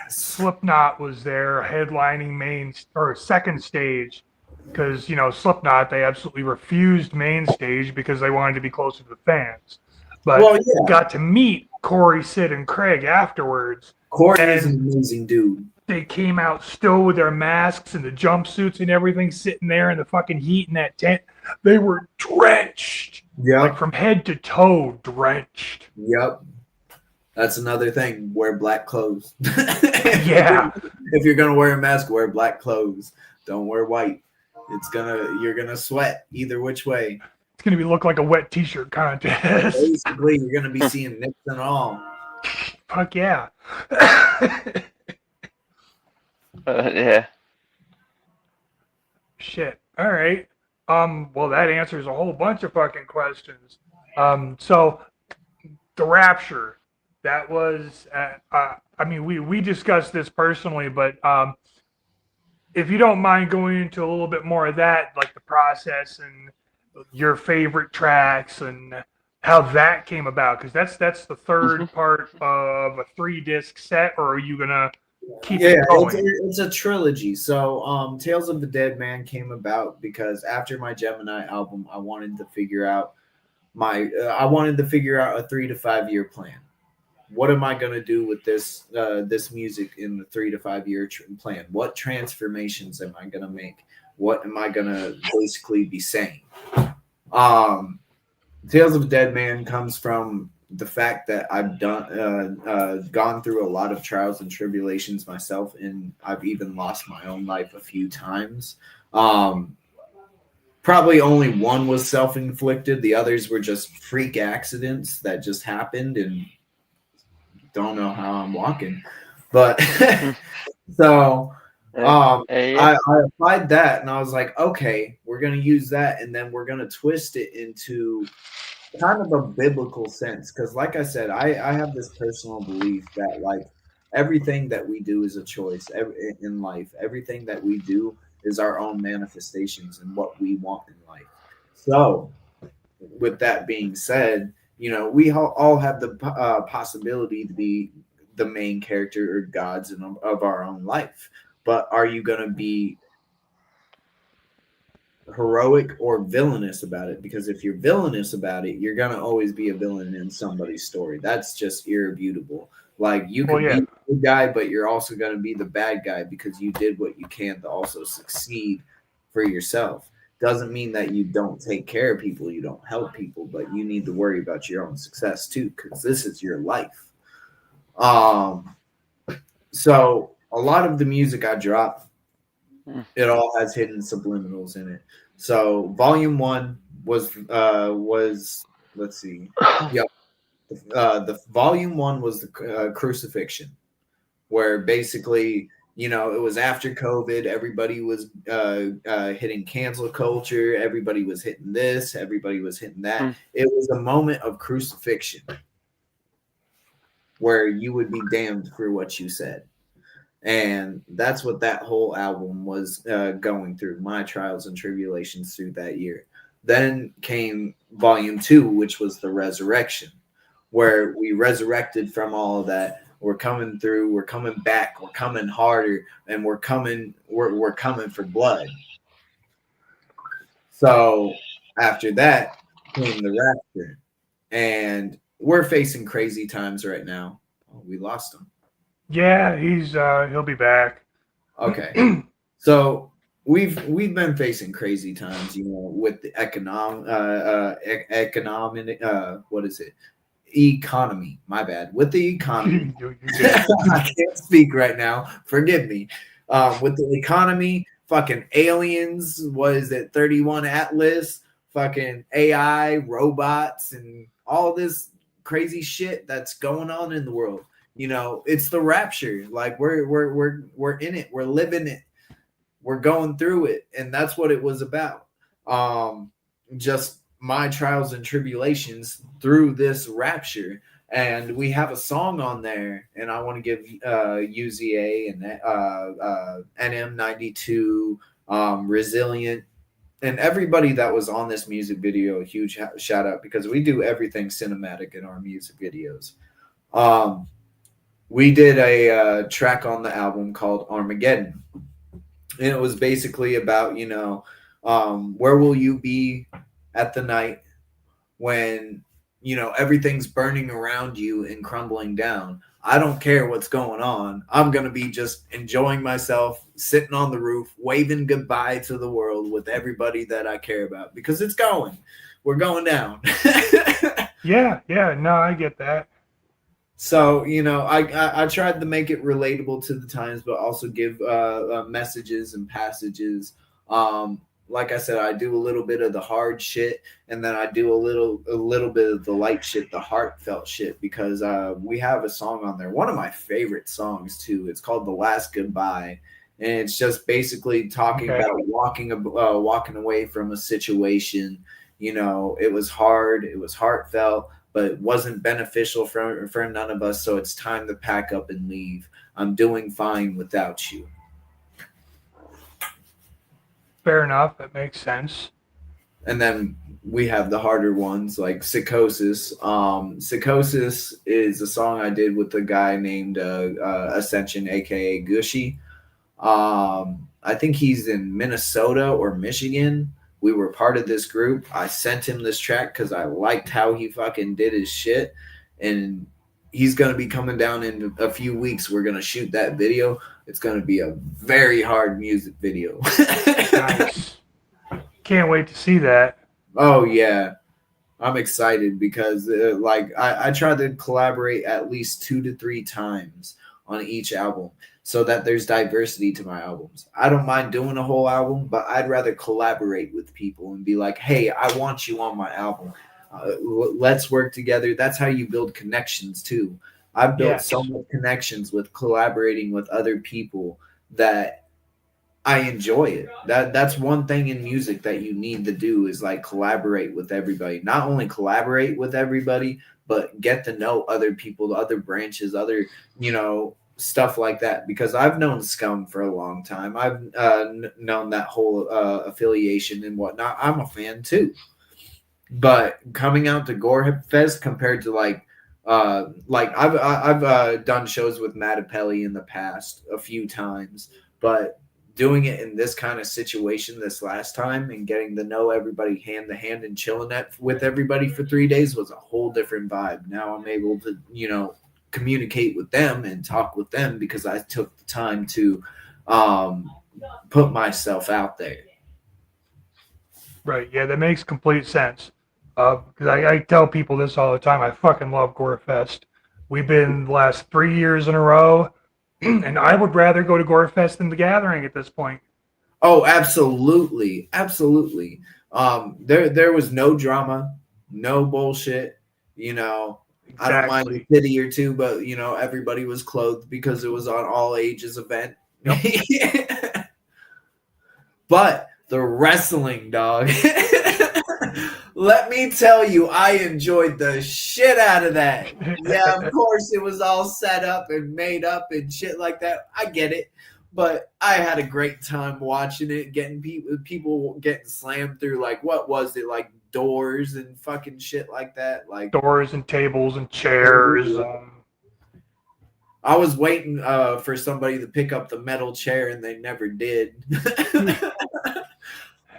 Speaker 1: Slipknot was there headlining second stage. Because, Slipknot, they absolutely refused main stage because they wanted to be closer to the fans. But got to meet Corey, Sid, and Craig afterwards.
Speaker 10: Corey is an amazing dude.
Speaker 1: They came out still with their masks and the jumpsuits and everything, sitting there in the fucking heat in that tent. They were drenched.
Speaker 10: Yeah.
Speaker 1: Like from head to toe, drenched.
Speaker 10: Yep. That's another thing. Wear black clothes.
Speaker 1: Yeah.
Speaker 10: If you're going to wear a mask, wear black clothes. Don't wear white. You're gonna sweat either which way.
Speaker 1: It's gonna look like a wet t-shirt contest.
Speaker 10: Basically, you're gonna be seeing nips and all.
Speaker 1: Fuck yeah.
Speaker 9: Yeah.
Speaker 1: Shit. All right. Well, that answers a whole bunch of fucking questions. So the Rapture, that was. I mean, we discussed this personally, but if you don't mind going into a little bit more of that, like the process and your favorite tracks and how that came about, because that's the third part of a 3-disc set, or are you gonna keep it going?
Speaker 10: It's a trilogy. So Tales of the Dead Man came about because after my Gemini album, I wanted to figure out a 3 to 5 year plan. What am I going to do with this music in the 3 to 5 year plan? What transformations am I going to make? what am I gonna basically be saying? Tales of a Dead Man comes from the fact that I've gone through a lot of trials and tribulations myself, and I've even lost my own life a few times. Probably only one was self-inflicted. The others were just freak accidents that just happened, and don't know how I'm walking. But so I applied that, and I was like, okay, we're going to use that, and then we're going to twist it into kind of a biblical sense. Because like I said, I have this personal belief that like everything that we do is a choice in life. Everything that we do is our own manifestations and what we want in life. So with that being said, you know, we all have the possibility to be the main character or gods of our own life. But are you going to be heroic or villainous about it? Because if you're villainous about it, you're going to always be a villain in somebody's story. That's just irrefutable. Like you can be the good guy, but you're also going to be the bad guy because you did what you can to also succeed for yourself. Doesn't mean that you don't take care of people, you don't help people, but you need to worry about your own success too, because this is your life. So a lot of the music I drop, it all has hidden subliminals in it. So volume 1 was let's see, yeah. The volume 1 was the crucifixion, where basically, you know, it was after COVID. Everybody was hitting cancel culture. Everybody was hitting this. Everybody was hitting that. It was a moment of crucifixion where you would be damned for what you said. And that's what that whole album was going through, my trials and tribulations through that year. Then came volume 2, which was the resurrection, where we resurrected from all of that. We're coming through, we're coming back, we're coming harder, and we're coming for blood. So after that came the rapture. And we're facing crazy times right now. Oh, we lost him.
Speaker 1: Yeah, he'll be back.
Speaker 10: Okay. So we've been facing crazy times, you know, with the economy. My bad. With the economy. I can't speak right now. Forgive me. With the economy, fucking aliens, what is it, 31 Atlas, fucking AI, robots, and all this crazy shit that's going on in the world. You know, it's the rapture. Like we're in it. We're living it. We're going through it. And that's what it was about. Just my trials and tribulations through this rapture. And we have a song on there, and I want to give UZA and NM92, Resilient, and everybody that was on this music video a huge shout out, because we do everything cinematic in our music videos. We did a track on the album called Armageddon, and it was basically about, you know, where will you be at the night when, you know, everything's burning around you and crumbling down. I don't care what's going on. I'm going to be just enjoying myself, sitting on the roof, waving goodbye to the world with everybody that I care about, because it's going. We're going down.
Speaker 1: Yeah, no, I get that.
Speaker 10: So, you know, I tried to make it relatable to the times, but also give messages and passages. Like I said, I do a little bit of the hard shit, and then I do a little bit of the light shit, the heartfelt shit, because we have a song on there. One of my favorite songs too. It's called "The Last Goodbye," and it's just basically talking about walking away from a situation. You know, it was hard, it was heartfelt, but it wasn't beneficial for none of us. So it's time to pack up and leave. I'm doing fine without you.
Speaker 1: Fair enough. That makes sense.
Speaker 10: And then we have the harder ones like Psychosis. Psychosis is a song I did with a guy named Ascension, aka Gushy. I think he's in Minnesota or Michigan. We were part of this group. I sent him this track because I liked how he fucking did his shit. And he's going to be coming down in a few weeks. We're going to shoot that video. It's going to be a very hard music video.
Speaker 1: Nice. Can't wait to see that.
Speaker 10: Oh, yeah. I'm excited because I try to collaborate at least 2 to 3 times on each album so that there's diversity to my albums. I don't mind doing a whole album, but I'd rather collaborate with people and be like, hey, I want you on my album. Let's work together. That's how you build connections too. I've built so many connections with collaborating with other people that I enjoy it. That's one thing in music that you need to do is like collaborate with everybody. Not only collaborate with everybody, but get to know other people, other branches, other, stuff like that. Because I've known Scum for a long time. I've known that whole affiliation and whatnot. I'm a fan too. But coming out to Gore Fest compared to I've done shows with Mattapelli in the past a few times, but doing it in this kind of situation this last time and getting to know everybody hand to hand and chilling with everybody for 3 days was a whole different vibe. Now I'm able to, communicate with them and talk with them because I took the time to put myself out there.
Speaker 1: Right. Yeah, that makes complete sense. Because I tell people this all the time. I fucking love Gorefest. We've been the last 3 years in a row, and I would rather go to Gorefest than the Gathering at this point.
Speaker 10: Oh, absolutely, absolutely. There was no drama, no bullshit. Exactly. I don't mind a city or two, but everybody was clothed because it was an all ages event. Yep. But the wrestling, dog. Let me tell you, I enjoyed the shit out of that. Yeah, of course, it was all set up and made up and shit like that. I get it. But I had a great time watching it, getting people getting slammed through, what was it, doors and fucking shit like that?
Speaker 1: Doors and tables and chairs.
Speaker 10: I was waiting for somebody to pick up the metal chair, and they never did.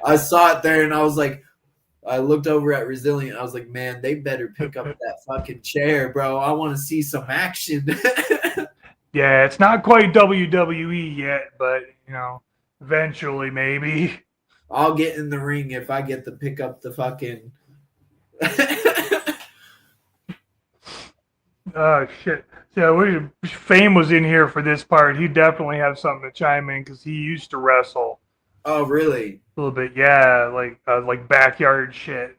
Speaker 10: I saw it there, and I was like, I looked over at Resilient. I was like, man, they better pick up that fucking chair, bro. I want to see some action.
Speaker 1: Yeah, it's not quite WWE yet, but, eventually maybe.
Speaker 10: I'll get in the ring if I get to pick up the fucking...
Speaker 1: Oh, shit. So Fame was in here for this part. He'd definitely have something to chime in because he used to wrestle.
Speaker 10: Oh, really?
Speaker 1: A little bit, yeah, like backyard shit,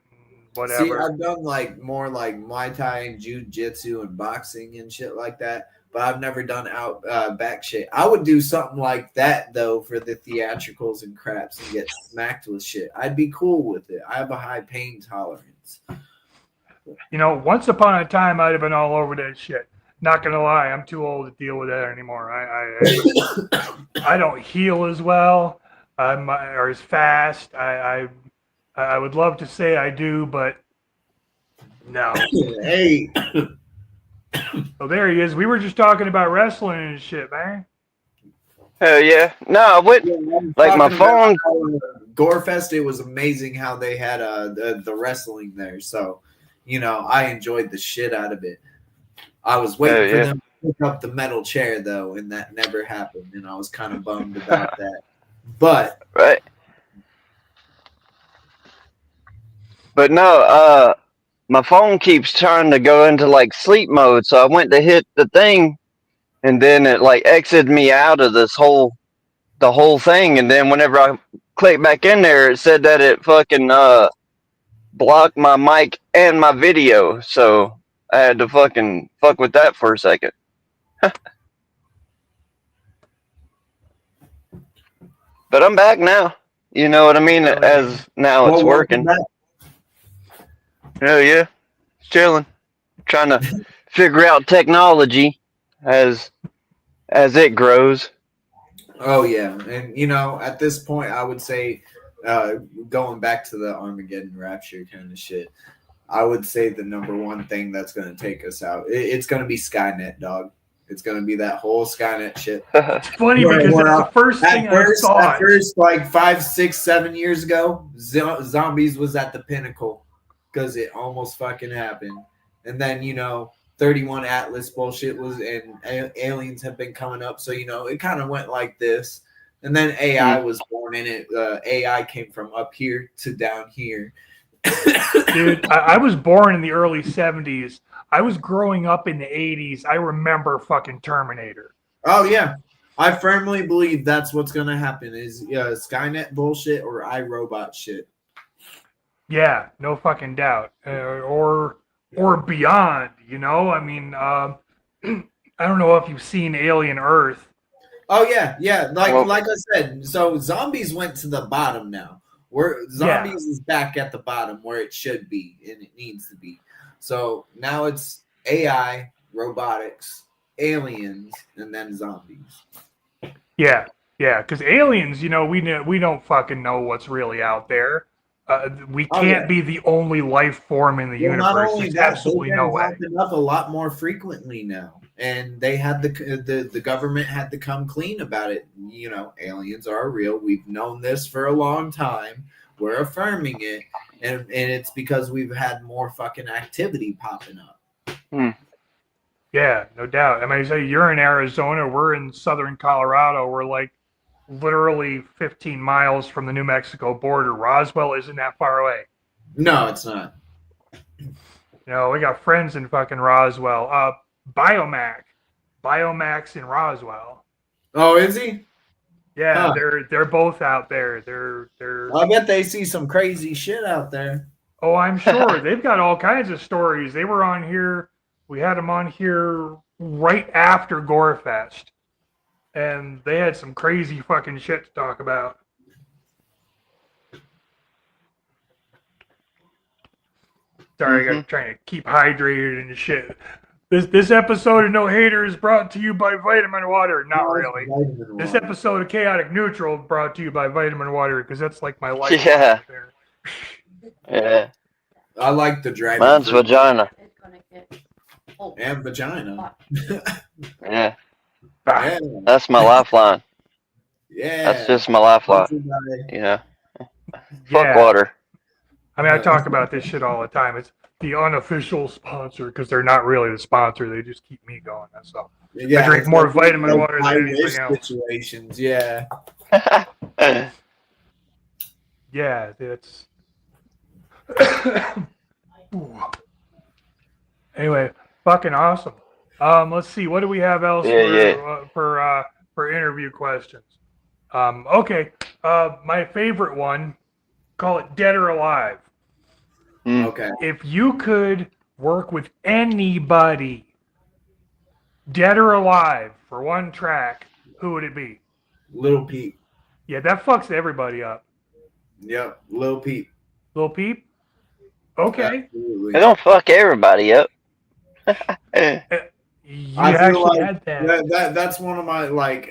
Speaker 1: whatever.
Speaker 10: See, I've done more Muay Thai and Jiu-Jitsu and boxing and shit like that, but I've never done back shit. I would do something like that though for the theatricals and craps and get smacked with shit. I'd be cool with it. I have a high pain tolerance.
Speaker 1: Once upon a time, I'd have been all over that shit. Not gonna lie, I'm too old to deal with that anymore. I don't heal as well. Or as fast. I would love to say I do, but no.
Speaker 10: Hey.
Speaker 1: Oh, there he is. We were just talking about wrestling and shit, man.
Speaker 9: Hell yeah. No, I wouldn't. My phone.
Speaker 10: Gorefest, it was amazing how they had the wrestling there. So, I enjoyed the shit out of it. I was waiting for them to pick up the metal chair, though, and that never happened. And I was kind of bummed about that. But
Speaker 9: right. But no, my phone keeps trying to go into sleep mode, so I went to hit the thing, and then it exited me out of the whole thing, and then whenever I clicked back in there, it said that it fucking blocked my mic and my video, so I had to fucking fuck with that for a second. But I'm back now. You know what I mean? As now it's working. Hell yeah. Chilling. Trying to figure out technology as it grows.
Speaker 10: Oh yeah. And at this point I would say going back to the Armageddon Rapture kind of shit, I would say the number one thing that's gonna take us out, it's gonna be Skynet, dog. It's going to be that whole Skynet shit.
Speaker 1: It's funny because that's the first thing I saw.
Speaker 10: At first, 5, 6, 7 years ago, zombies was at the pinnacle because it almost fucking happened. And then, 31 Atlas bullshit was, and aliens have been coming up. So, it kind of went like this. And then AI was born in it. AI came from up here to down here.
Speaker 1: Dude, I was born in the early 70s. I was growing up in the 80s. I remember fucking Terminator.
Speaker 10: Oh, yeah. I firmly believe that's what's going to happen is Skynet bullshit or iRobot shit.
Speaker 1: Yeah, no fucking doubt. Or beyond, I mean, I don't know if you've seen Alien Earth.
Speaker 10: Oh, yeah. Like I said, so zombies went to the bottom now. Where zombies is back at the bottom where it should be and it needs to be. So now it's AI, robotics, aliens, and then zombies.
Speaker 1: Yeah, because aliens, we don't fucking know what's really out there. We can't be the only life form in the universe. There's absolutely no way.
Speaker 10: Popping up a lot more frequently now, and they had the government had to come clean about it. Aliens are real. We've known this for a long time. We're affirming it, and it's because we've had more fucking activity popping up.
Speaker 1: Yeah, no doubt. I mean, so you're in Arizona. We're in southern Colorado. We're like literally 15 miles from the New Mexico border. Roswell isn't that far away.
Speaker 10: No, it's not.
Speaker 1: We got friends in fucking Roswell. Biomac's in Roswell.
Speaker 10: Oh, is he?
Speaker 1: Yeah, they're both out there. They're.
Speaker 10: I bet they see some crazy shit out there.
Speaker 1: Oh, I'm sure they've got all kinds of stories. They were on here. We had them on here right after Gorefest. And they had some crazy fucking shit to talk about. Sorry, I'm trying to keep hydrated and shit. This episode of No Hater is brought to you by Vitamin Water. Not really. This episode of Chaotic Neutral brought to you by Vitamin Water because that's like my life.
Speaker 9: Yeah. Yeah.
Speaker 10: I like the dragon.
Speaker 9: Mine's vagina.
Speaker 10: And vagina.
Speaker 9: Yeah. That's my lifeline.
Speaker 10: Yeah.
Speaker 9: That's just my lifeline. Fuck water.
Speaker 1: I mean, I talk about this shit all the time. It's the unofficial sponsor because they're not really the sponsor. They just keep me going. That's all.
Speaker 10: Yeah,
Speaker 1: I drink more vitamin water than anything else.
Speaker 10: Situations, yeah.
Speaker 1: Yeah, it's. Anyway, fucking awesome. Let's see. What do we have else for interview questions? Okay. My favorite one. Call it Dead or Alive.
Speaker 10: Okay.
Speaker 1: If you could work with anybody, dead or alive, for one track, who would it be?
Speaker 10: Lil Peep.
Speaker 1: Yeah, that fucks everybody up.
Speaker 10: Yep, Lil Peep.
Speaker 1: Lil Peep? Okay.
Speaker 10: Absolutely.
Speaker 9: They don't fuck everybody up.
Speaker 1: You actually had that.
Speaker 10: That's one of my,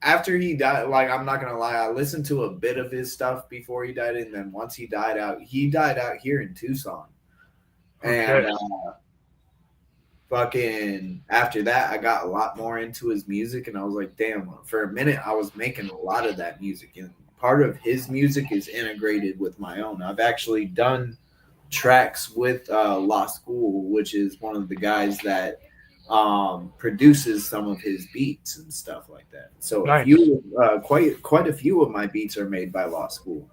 Speaker 10: after he died, I'm not going to lie, I listened to a bit of his stuff before he died, and then once he died out here in Tucson. And fucking after that, I got a lot more into his music, and I was like, damn, for a minute, I was making a lot of that music, and part of his music is integrated with my own. I've actually done tracks with La School, which is one of the guys that produces some of his beats and stuff like that. So
Speaker 1: nice.
Speaker 10: Quite a few of my beats are made by La School.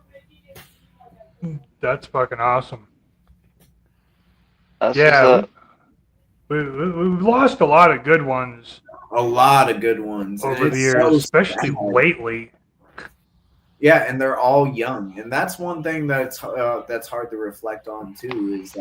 Speaker 1: That's fucking awesome.
Speaker 9: That's
Speaker 1: we've lost a lot of good ones.
Speaker 10: A lot of good ones
Speaker 1: over the years, especially lately.
Speaker 10: Yeah, and they're all young, and that's one thing that's hard to reflect on too. Is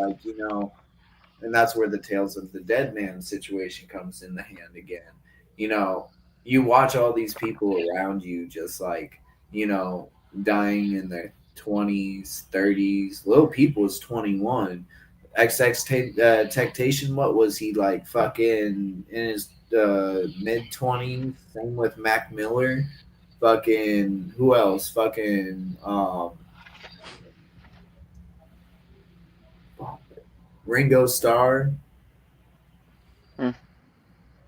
Speaker 10: and that's where the Tales of the Dead Man situation comes in the hand again. You watch all these people around you just dying in their 20s, 30s. Lil Peep was 21. Temptation, what was he fucking in his mid-20s? Same with Mac Miller. Fucking who else? Fucking Ringo Starr.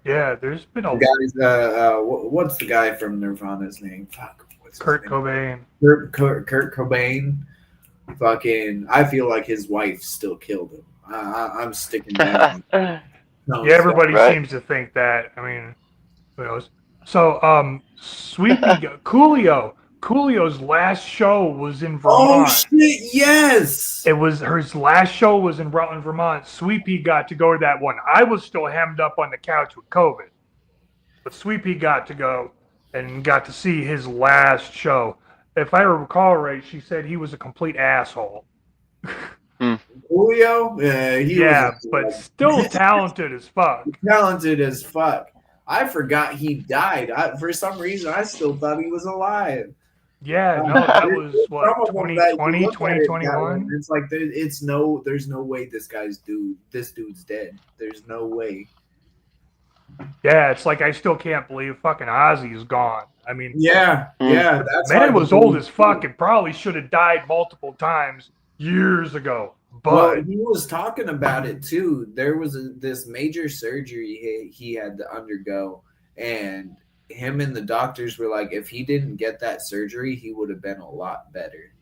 Speaker 1: Yeah, there's been a
Speaker 10: guys. What's the guy from Nirvana's name? Fuck.
Speaker 1: Kurt Cobain.
Speaker 10: Kurt Cobain. Fucking. I feel like his wife still killed him. I'm sticking down.
Speaker 1: Yeah, everybody
Speaker 9: Right.
Speaker 1: seems to think that. I mean, who knows? So, Sweepy Coolio's last show was in
Speaker 10: Oh
Speaker 1: Vermont.
Speaker 10: shit! Yes.
Speaker 1: It was her last show was in Rutland, Vermont. Sweepy got to go to that one. I was still hemmed up on the couch with COVID, but Sweepy got to go and got to see his last show. If I recall right, she said he was a complete asshole.
Speaker 10: Julio, yeah, he was
Speaker 1: but still talented as fuck.
Speaker 10: talented as fuck. I forgot he died. For some reason, I still thought he was alive.
Speaker 1: Yeah, no, that was what,
Speaker 10: Some of them that you
Speaker 1: 2020,
Speaker 10: look at it that way,
Speaker 1: 2021.
Speaker 10: It's like there's no way this dude's dead. There's no way.
Speaker 1: Yeah, it's like I still can't believe fucking Ozzy's gone. I mean,
Speaker 10: Yeah, yeah. That's
Speaker 1: man
Speaker 10: hard
Speaker 1: was
Speaker 10: to
Speaker 1: old
Speaker 10: believe.
Speaker 1: as fuck and probably should have died multiple times years ago.
Speaker 10: Well,
Speaker 1: But
Speaker 10: he was talking about it too. There was this major surgery he had to undergo, and him and the doctors were like, if he didn't get that surgery, he would have been a lot better.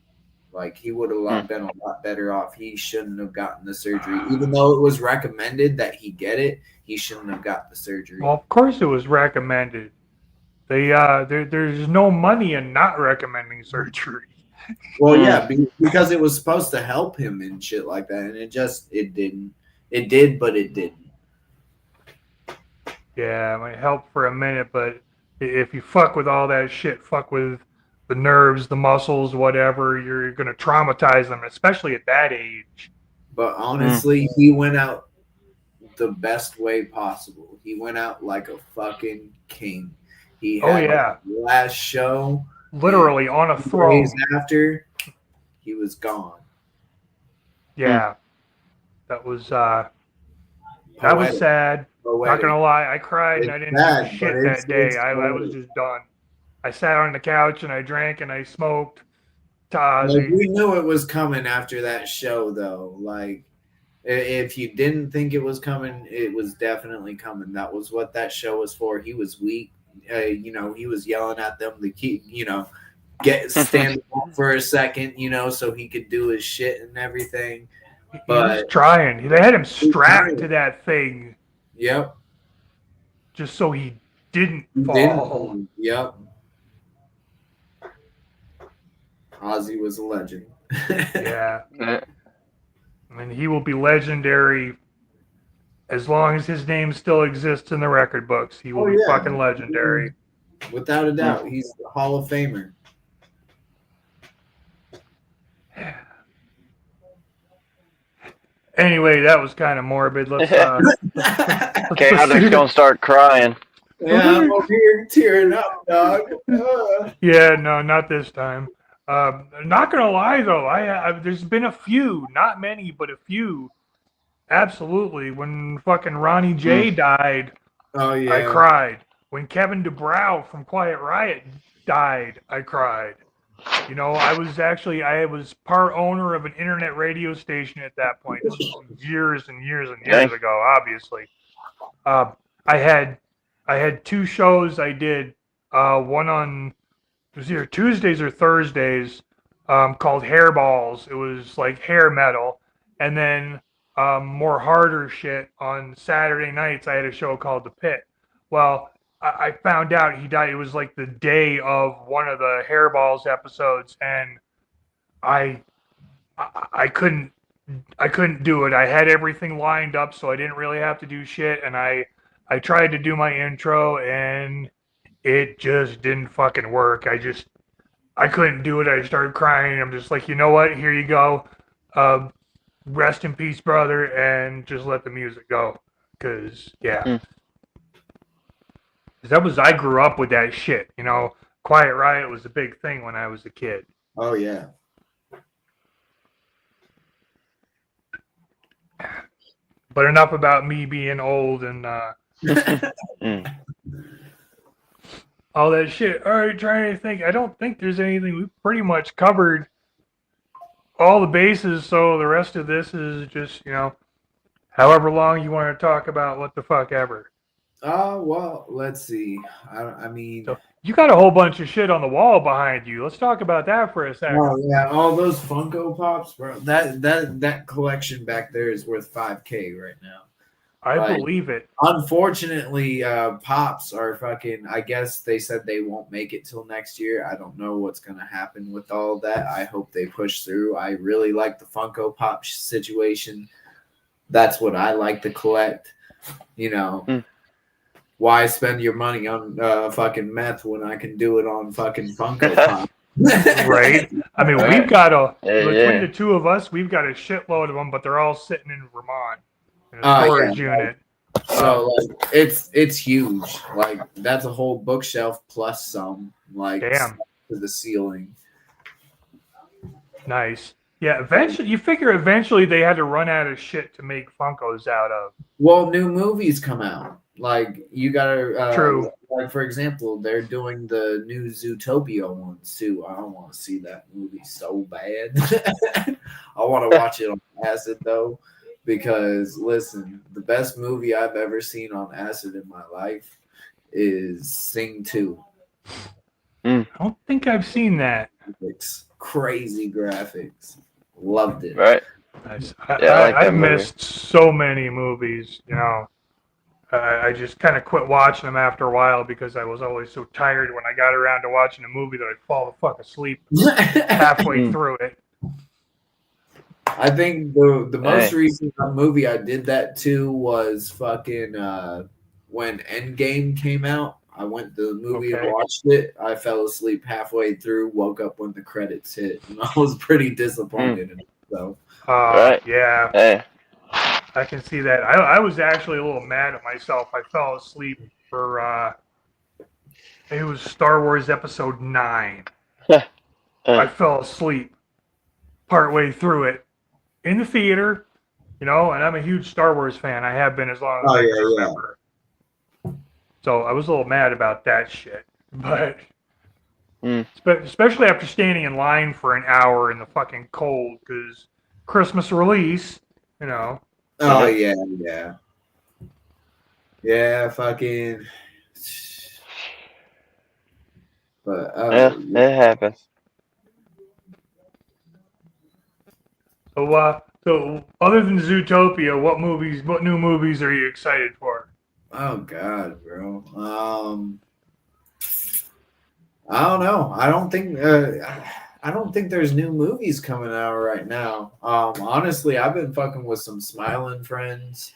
Speaker 10: Like he would have been a lot better off. He shouldn't have gotten the surgery, even though it was recommended that he get it. He shouldn't have got the surgery.
Speaker 1: well, of course it was recommended. There's no money in not recommending surgery.
Speaker 10: Well, yeah, because it was supposed to help him and shit like that, and it didn't. It did, but it didn't.
Speaker 1: Yeah, it might help for a minute, but if you fuck with all that shit, fuck with the nerves, the muscles, whatever, you're going to traumatize them, especially at that age.
Speaker 10: But honestly, he went out the best way possible. He went out like a fucking king. He had
Speaker 1: yeah.
Speaker 10: the last show.
Speaker 1: Literally on a throne.
Speaker 10: Days after, he was gone.
Speaker 1: Yeah. That was
Speaker 10: Poetic.
Speaker 1: sad.
Speaker 10: Poetic.
Speaker 1: Not gonna lie, I cried and I
Speaker 10: It's
Speaker 1: didn't
Speaker 10: sad,
Speaker 1: do shit
Speaker 10: but
Speaker 1: that day.
Speaker 10: it's
Speaker 1: I was
Speaker 10: poetic.
Speaker 1: just done. I sat on the couch and I drank and I smoked.
Speaker 10: Like, we knew it was coming after that show, though. Like, if you didn't think it was coming, it was definitely coming. That was what that show was for. He was weak. He was yelling at them to keep, stand up for a second, so he could do his shit and everything.
Speaker 1: He was
Speaker 10: But
Speaker 1: trying. They had him strapped to that thing
Speaker 10: yep,
Speaker 1: just so he didn't
Speaker 10: he
Speaker 1: fall.
Speaker 10: didn't. Yep. Ozzy was a legend.
Speaker 1: Yeah. I mean, he will be legendary as long as his name still exists in the record books. He will be fucking legendary.
Speaker 10: Without a doubt, he's a Hall of Famer.
Speaker 1: Anyway, that was kind of morbid. Let's
Speaker 9: Chaotic's gonna start crying.
Speaker 10: Yeah, I'm over here tearing up, dog.
Speaker 1: Yeah, no, not this time. Not gonna lie though, there's been a few, not many, but a few. Absolutely, when fucking Ronnie J died,
Speaker 10: Oh yeah,
Speaker 1: I cried. When Kevin DuBrow from Quiet Riot died, I cried. I was part owner of an internet radio station at that point. This was years and years and years ago, obviously. I had two shows I did. One on, it was either Tuesdays or Thursdays, called Hairballs. It was like hair metal. And then more harder shit on Saturday nights. I had a show called The Pit. Well, I found out he died. It was like the day of one of the Hairballs episodes, and I couldn't do it. I had everything lined up, so I didn't really have to do shit. And I tried to do my intro, and it just didn't fucking work. I couldn't do it. I started crying. I'm just like, you know what? Here you go. Rest in peace, brother, and just let the music go. Cause yeah. I grew up with that shit, Quiet Riot was a big thing when I was a kid.
Speaker 10: Oh yeah.
Speaker 1: But enough about me being old and all that shit. All right, trying to think. I don't think there's anything. We've pretty much covered all the bases, so the rest of this is just, however long you want to talk about what the fuck ever.
Speaker 10: Well, let's see. I mean,
Speaker 1: So you got a whole bunch of shit on the wall behind you. Let's talk about that for a second.
Speaker 10: oh yeah, all those Funko Pops, bro. That collection back there is worth $5,000 right now.
Speaker 1: I
Speaker 10: Like,
Speaker 1: believe it.
Speaker 10: unfortunately, Pops are fucking. I guess they said they won't make it till next year. I don't know what's gonna happen with all that. I hope they push through. I really like the Funko Pop situation. That's what I like to collect. You know, why spend your money on fucking meth when I can do it on fucking Funko Pop?
Speaker 1: Right? I mean,
Speaker 9: Right.
Speaker 1: we've got between
Speaker 9: yeah.
Speaker 1: the two of us, we've got a shitload of them, but they're all sitting in Vermont in a
Speaker 10: Oh,
Speaker 1: storage
Speaker 10: yeah.
Speaker 1: unit.
Speaker 10: So like, it's huge. Like that's a whole bookshelf plus some. Like
Speaker 1: Damn.
Speaker 10: to the ceiling.
Speaker 1: Nice. Yeah, eventually, you figure eventually they had to run out of shit to make Funkos out of.
Speaker 10: Well, new movies come out. Like you gotta.
Speaker 1: True.
Speaker 10: Like for example, they're doing the new Zootopia ones too. I don't want to see that movie so bad. I want to watch it on acid though, because listen, the best movie I've ever seen on acid in my life is Sing 2.
Speaker 1: I don't think I've seen that.
Speaker 10: Graphics, crazy graphics. Loved it.
Speaker 9: Right.
Speaker 1: Nice.
Speaker 9: Yeah, I like that
Speaker 1: I've
Speaker 9: movie.
Speaker 1: missed so many movies, you know. I just kind of quit watching them after a while because I was always so tired when I got around to watching a movie that I'd fall the fuck asleep halfway through it.
Speaker 10: I think the most recent movie I did that to was fucking when Endgame came out. I went to the movie and watched it. I fell asleep halfway through, woke up when the credits hit, and I was pretty disappointed in it. So,
Speaker 9: Right.
Speaker 1: Yeah,
Speaker 9: Hey.
Speaker 1: I can see that. I was actually a little mad at myself. I fell asleep for it was Star Wars Episode 9. I fell asleep partway through it in the theater, you know, and I'm a huge Star Wars fan. I have been as long as I can remember. So I was a little mad about that shit. But especially after standing in line for an hour in the fucking cold because Christmas release, you know.
Speaker 10: oh yeah, fucking. But
Speaker 9: Yeah, it happens.
Speaker 1: So other than Zootopia, what new movies are you excited for?
Speaker 10: Oh God, bro. I don't know. I don't think there's new movies coming out right now. Honestly, I've been fucking with some Smiling Friends.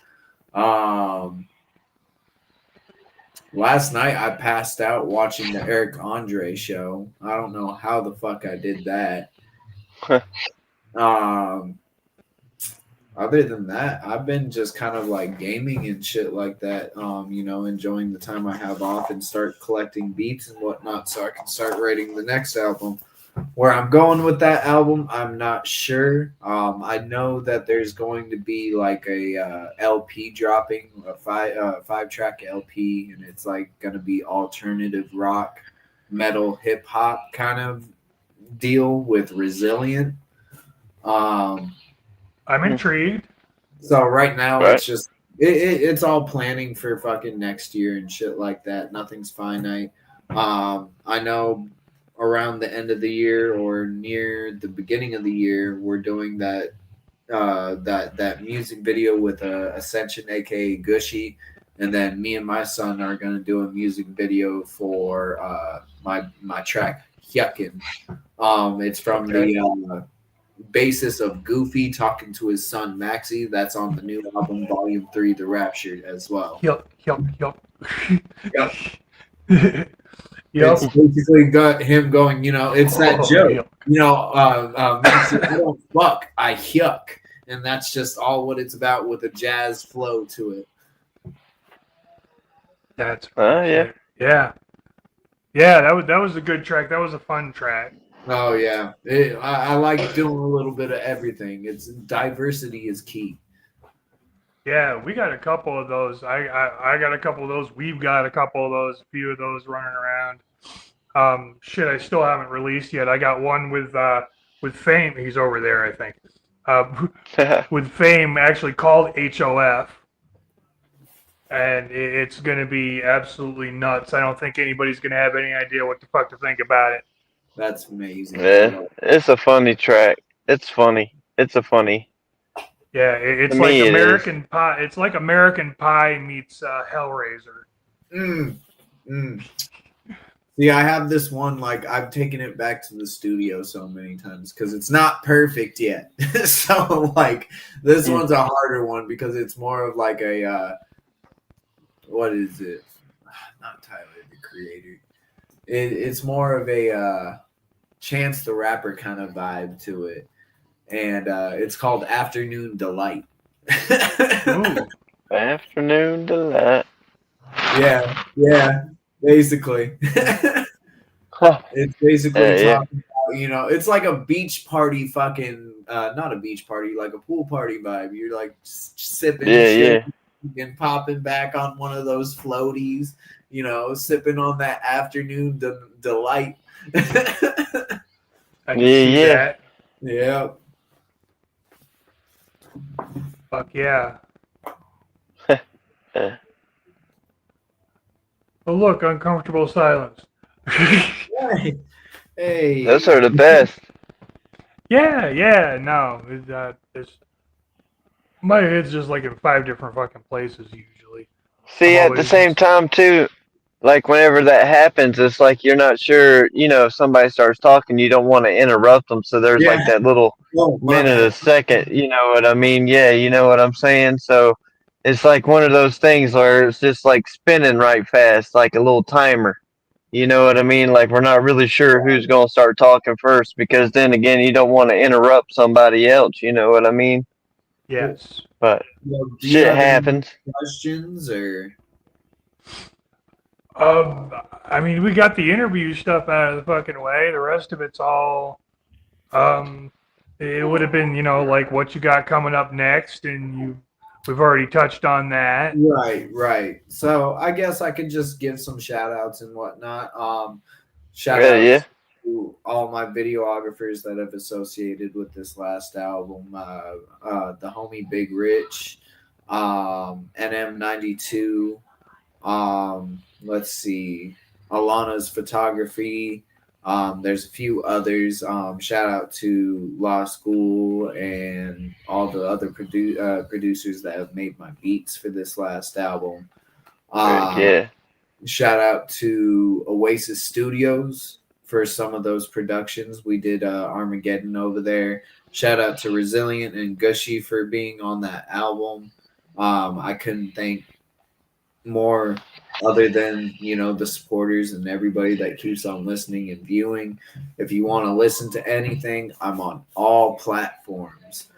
Speaker 10: Last night I passed out watching the Eric Andre show. I don't know how the fuck I did that. Other than that, I've been just kind of like gaming and shit like that. You know, enjoying the time I have off and start collecting beats and whatnot so I can start writing the next album. Where I'm going with that album, I'm not sure. I know that there's going to be like a LP dropping, a five-track LP, and it's like going to be alternative rock, metal, hip hop kind of deal with Resilient.
Speaker 1: I'm intrigued.
Speaker 10: So right now it's just it's all planning for fucking next year and shit like that. Nothing's finite. I know around the end of the year or near the beginning of the year, we're doing that that music video with Ascension, aka Gushy, and then me and my son are gonna do a music video for my track Hyuckin. It's from the basis of Goofy talking to his son Maxie. That's on the new album, Volume 3, The Raptured, as well.
Speaker 1: Yup.
Speaker 10: It's basically got him going, you know, it's that joke. You know, Maxie, I don't fuck, I hyuck. And that's just all what it's about with a jazz flow to it.
Speaker 1: That's
Speaker 9: yeah.
Speaker 1: Yeah, that was a good track. That was a fun track.
Speaker 10: Oh yeah, I like doing a little bit of everything. It's diversity is key.
Speaker 1: Yeah, we got a couple of those. I got a couple of those. We've got a couple of those. A few of those running around. Shit, I still haven't released yet. I got one with Fame. He's over there, I think. With Fame, actually called HOF. And it's going to be absolutely nuts. I don't think anybody's going to have any idea what the fuck to think about it.
Speaker 10: That's amazing.
Speaker 9: Yeah, it's a funny track. It's funny. It's a funny.
Speaker 1: Yeah, it's
Speaker 9: To
Speaker 1: like
Speaker 9: me, it is.
Speaker 1: American Pie. It's like American Pie meets Hellraiser.
Speaker 10: See, I have this one, like, I've taken it back to the studio so many times because it's not perfect yet. So, like, this one's a harder one because it's more of like a, what is it? Not Tyler, the Creator. It's more of a Chance the Rapper kind of vibe to it. And it's called Afternoon Delight.
Speaker 1: Ooh.
Speaker 9: Afternoon delight.
Speaker 10: Yeah, basically. It's basically talking about, it's like a beach party fucking, not a beach party, like a pool party vibe. You're like sipping shit and popping back on one of those floaties, sipping on that afternoon delight.
Speaker 1: I can see that.
Speaker 10: Yeah.
Speaker 1: Fuck yeah. Oh, look, uncomfortable silence.
Speaker 10: Hey.
Speaker 9: Those are the best.
Speaker 1: Yeah, no. My head's just like in 5 different fucking places usually.
Speaker 9: See,
Speaker 1: I'm
Speaker 9: at the
Speaker 1: always
Speaker 9: same
Speaker 1: just-
Speaker 9: time, too, like whenever that happens, it's like you're not sure, if somebody starts talking, you don't want to interrupt them. So there's like that little minute, a second, you know what I mean? Yeah, you know what I'm saying? So it's like one of those things where it's just like spinning right fast, like a little timer. You know what I mean? Like we're not really sure who's going to start talking first because then again, you don't want to interrupt somebody else. You know what I mean?
Speaker 1: Yes.
Speaker 9: But
Speaker 10: Do you
Speaker 9: shit
Speaker 10: have any
Speaker 9: happens.
Speaker 10: questions or?
Speaker 1: I mean, we got the interview stuff out of the fucking way. The rest of it's all, it would have been, like what you got coming up next, and we've already touched on that.
Speaker 10: Right. So I guess I could just give some shout outs and whatnot. Shout outs to all my videographers that have associated with this last album. The homie Big Rich, NM92. Let's see, Alana's Photography. There's a few others. Shout out to Law School and all the other producers that have made my beats for this last album. Shout out to Oasis Studios for some of those productions. We did Armageddon over there. Shout out to Resilient and Gushy for being on that album. I couldn't thank more other than the supporters and everybody that keeps on listening and viewing. If you want to listen to anything, I'm on all platforms: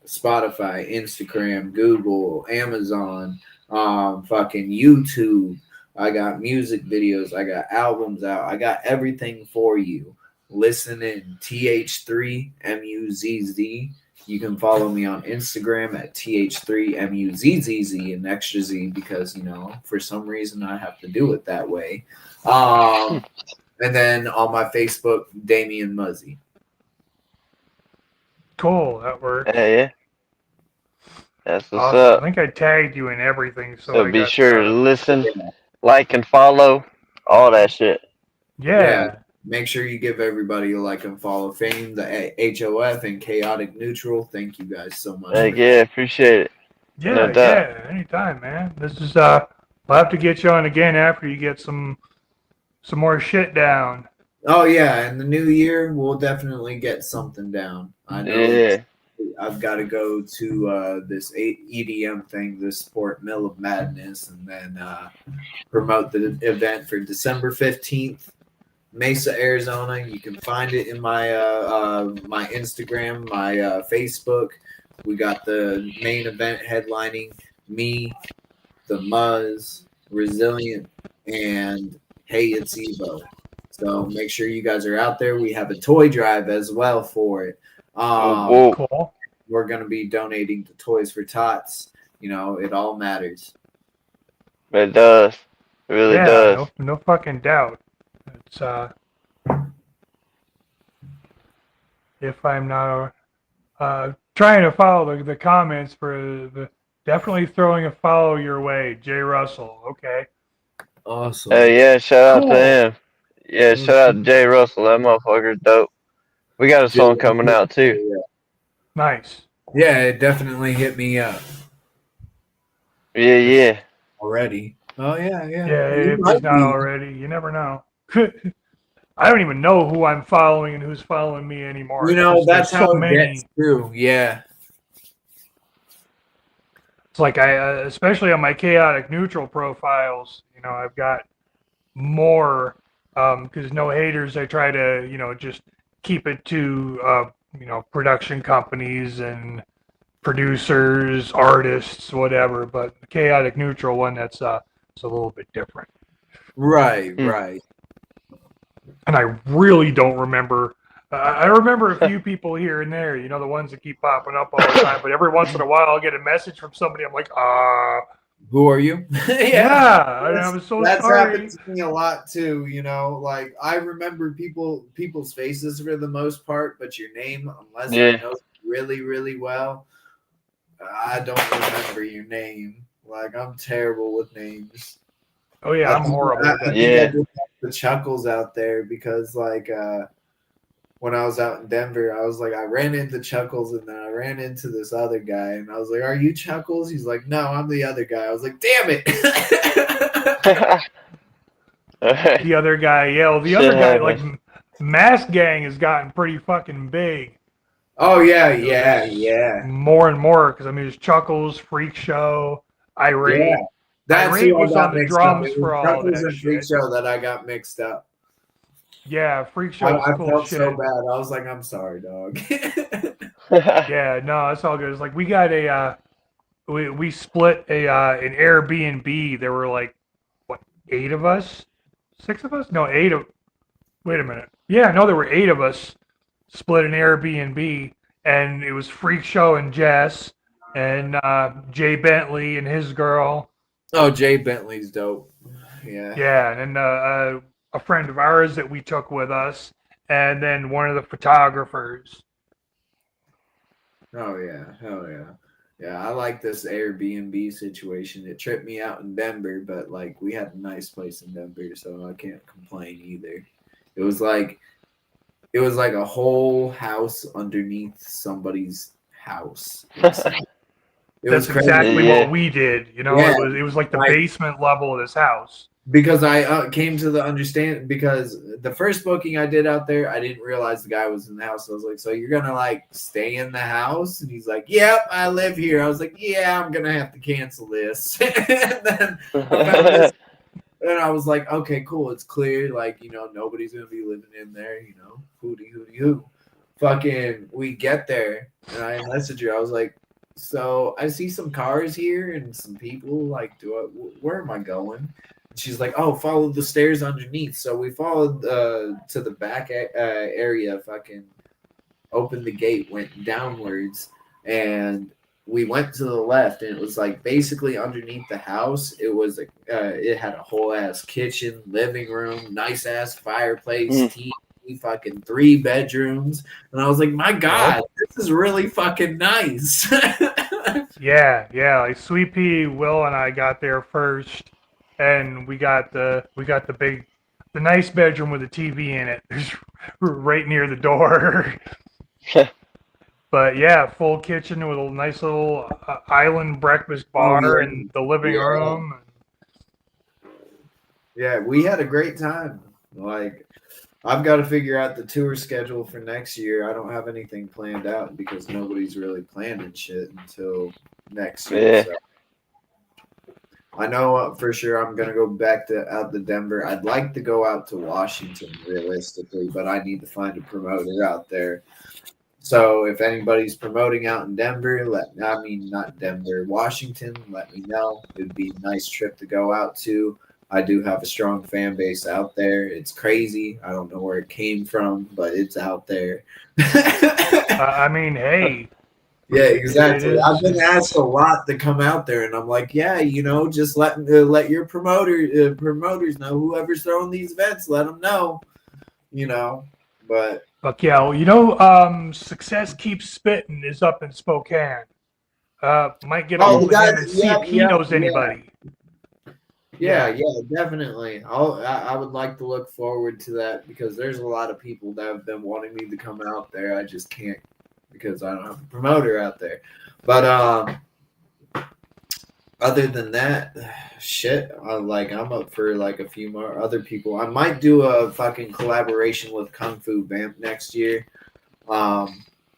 Speaker 10: Spotify, Instagram, Google, Amazon, fucking YouTube. I got music videos, I got albums out, I got everything for you. Listen in. Th3Muzz. You can follow me on Instagram at Th3Muzzz and extra Z because, for some reason I have to do it that way. And then on my Facebook, Damian Muzzy.
Speaker 1: Cool, that works.
Speaker 9: Yeah. That's what's
Speaker 1: Awesome.
Speaker 9: up.
Speaker 1: I think I tagged you in everything,
Speaker 9: So be sure to listen, like, and follow, all that shit.
Speaker 1: Yeah.
Speaker 10: Make sure you give everybody a like and follow. Fame, the HOF, and Chaotic Neutral. Thank you guys so much.
Speaker 9: Appreciate it.
Speaker 1: Yeah, anytime, man. This is we'll have to get you on again after you get some more shit down.
Speaker 10: Oh yeah, in the new year we'll definitely get something down. I know. I've got to go to this EDM thing, this Sport Mill of Madness, and then promote the event for December 15th. Mesa, Arizona. You can find it in my my Instagram, my Facebook. We got the main event headlining me, Th3Muzz, Resilient, and Hey It's Evo. So make sure you guys are out there. We have a toy drive as well for it.
Speaker 1: Cool.
Speaker 10: We're going to be donating to Toys for Tots. It all matters.
Speaker 9: It does. It really does.
Speaker 1: No fucking doubt. It's if I'm not trying to follow the comments for definitely throwing a follow your way, Jay Russell. Okay.
Speaker 10: Awesome.
Speaker 9: Yeah, shout out to him. Yeah, shout out to Jay Russell. That motherfucker's dope. We got a song coming out too.
Speaker 1: Nice.
Speaker 10: Yeah, it definitely hit me up
Speaker 9: Yeah.
Speaker 10: already. Oh yeah,
Speaker 1: Yeah,
Speaker 10: You
Speaker 1: if he's
Speaker 10: might
Speaker 1: not
Speaker 10: be.
Speaker 1: already, you never know. I don't even know who I'm following and who's following me anymore.
Speaker 10: You know,
Speaker 1: There's
Speaker 10: that's
Speaker 1: so
Speaker 10: how it gets
Speaker 1: many.
Speaker 10: too. Yeah.
Speaker 1: It's like especially on my chaotic neutral profiles, I've got more because no haters. I try to, just keep it to, production companies and producers, artists, whatever. But the chaotic neutral one, that's it's a little bit different.
Speaker 10: Right, right.
Speaker 1: And I really don't remember. I remember a few people here and there, the ones that keep popping up all the time. But every once in a while, I'll get a message from somebody. I'm like,
Speaker 10: Who are you?
Speaker 1: yeah, and I'm so
Speaker 10: That's
Speaker 1: sorry.
Speaker 10: happened to me a lot too. You know, like I remember people's faces for the most part, but your name, unless I
Speaker 9: Yeah.
Speaker 10: know you really, really well, I don't remember your name. Like I'm terrible with names.
Speaker 1: Oh yeah, I'm horrible with
Speaker 10: I
Speaker 1: that.
Speaker 10: think I
Speaker 9: Yeah.
Speaker 10: did the chuckles out there because like when I was out in Denver, I was like, I ran into Chuckles and then I ran into this other guy and I was like, "Are you Chuckles?" He's like, "No, I'm the other guy." I was like, "Damn it!"
Speaker 1: The other guy, yeah, well, the
Speaker 9: Shit
Speaker 1: other guy, like
Speaker 9: happens.
Speaker 1: Mask Gang, has gotten pretty fucking big.
Speaker 10: Oh yeah,
Speaker 1: There's
Speaker 10: yeah.
Speaker 1: more and more because there's Chuckles, Freak Show,
Speaker 10: Yeah,
Speaker 1: Irate.
Speaker 10: that's
Speaker 1: Irate
Speaker 10: who I
Speaker 1: was on
Speaker 10: got
Speaker 1: the
Speaker 10: mixed up.
Speaker 1: drums
Speaker 10: It was
Speaker 1: for all of
Speaker 10: Chuckles
Speaker 1: that
Speaker 10: and Freak
Speaker 1: shit.
Speaker 10: Show that I got mixed up.
Speaker 1: Yeah, Freak
Speaker 10: I,
Speaker 1: Show was
Speaker 10: I
Speaker 1: cool
Speaker 10: felt so
Speaker 1: shit.
Speaker 10: bad. I was like, "I'm sorry, dog."
Speaker 1: Yeah, no, it's all good. It's like we got we split an Airbnb. There were like what, 8 of us, 6 of us? No, 8 of. Wait a minute. Yeah, no, there were 8 of us. Split an Airbnb, and it was Freak Show and Jess, and Jay Bentley and his girl.
Speaker 10: Oh, Jay Bentley's dope. Yeah.
Speaker 1: Yeah, and a friend of ours that we took with us, and then one of the photographers.
Speaker 10: Oh yeah, hell yeah. Yeah, I like this Airbnb situation. It tripped me out in Denver, but like we had a nice place in Denver, so I can't complain either. It was like a whole house underneath somebody's house. It was
Speaker 1: That's
Speaker 10: crazy.
Speaker 1: exactly
Speaker 9: Yeah.
Speaker 1: what we did.
Speaker 10: Yeah,
Speaker 1: It was like the
Speaker 10: like-
Speaker 1: basement level of this house.
Speaker 10: because I came to the understand because the first booking I did out there, I didn't realize the guy was in the house. I was like, "So you're gonna like stay in the house?" And he's like, "Yep, I live here." I was like, "Yeah, I'm gonna have to cancel this." And then I found this, and I was like, "Okay, cool, it's clear. Like, nobody's gonna be living in there. Hootie hoo." Fucking, we get there, and I messaged her. I was like, "So I see some cars here and some people. Like, where am I going?" She's like, "Oh, follow the stairs underneath." So we followed to the back area, fucking opened the gate, went downwards, and we went to the left, and it was like basically underneath the house. It was it had a whole ass kitchen, living room, nice ass fireplace, TV, fucking 3 bedrooms, and I was like, "My God, this is really fucking nice."
Speaker 1: Yeah. Like Sweet Pea, Will, and I got there first, and we got the nice bedroom with a TV in it. Right near the door. But yeah, full kitchen with a nice little island breakfast bar in the living room.
Speaker 10: Yeah, we had a great time. Like, I've got to figure out the tour schedule for next year. I don't have anything planned out because nobody's really planning shit until next year.
Speaker 9: Yeah.
Speaker 10: So. I know for sure I'm gonna go back out to Denver. I'd like to go out to Washington realistically, but I need to find a promoter out there. So if anybody's promoting out in Denver, not Denver, Washington, let me know. It'd be a nice trip to go out to. I do have a strong fan base out there. It's crazy. I don't know where it came from, but it's out there.
Speaker 1: Hey.
Speaker 10: Yeah, exactly. I've been asked a lot to come out there, and I'm like, yeah, just let your promoters know. Whoever's throwing these events, let them know. But
Speaker 1: Fuck yeah. Success Keeps Spitting is up in Spokane. Might get a hold of him and see if he knows anybody.
Speaker 10: Yeah, definitely. I would like to look forward to that because there's a lot of people that have been wanting me to come out there. I just can't because I don't have a promoter out there. But other than that, shit, I'm up for like a few more other people. I might do a fucking collaboration with Kung Fu Vamp next year.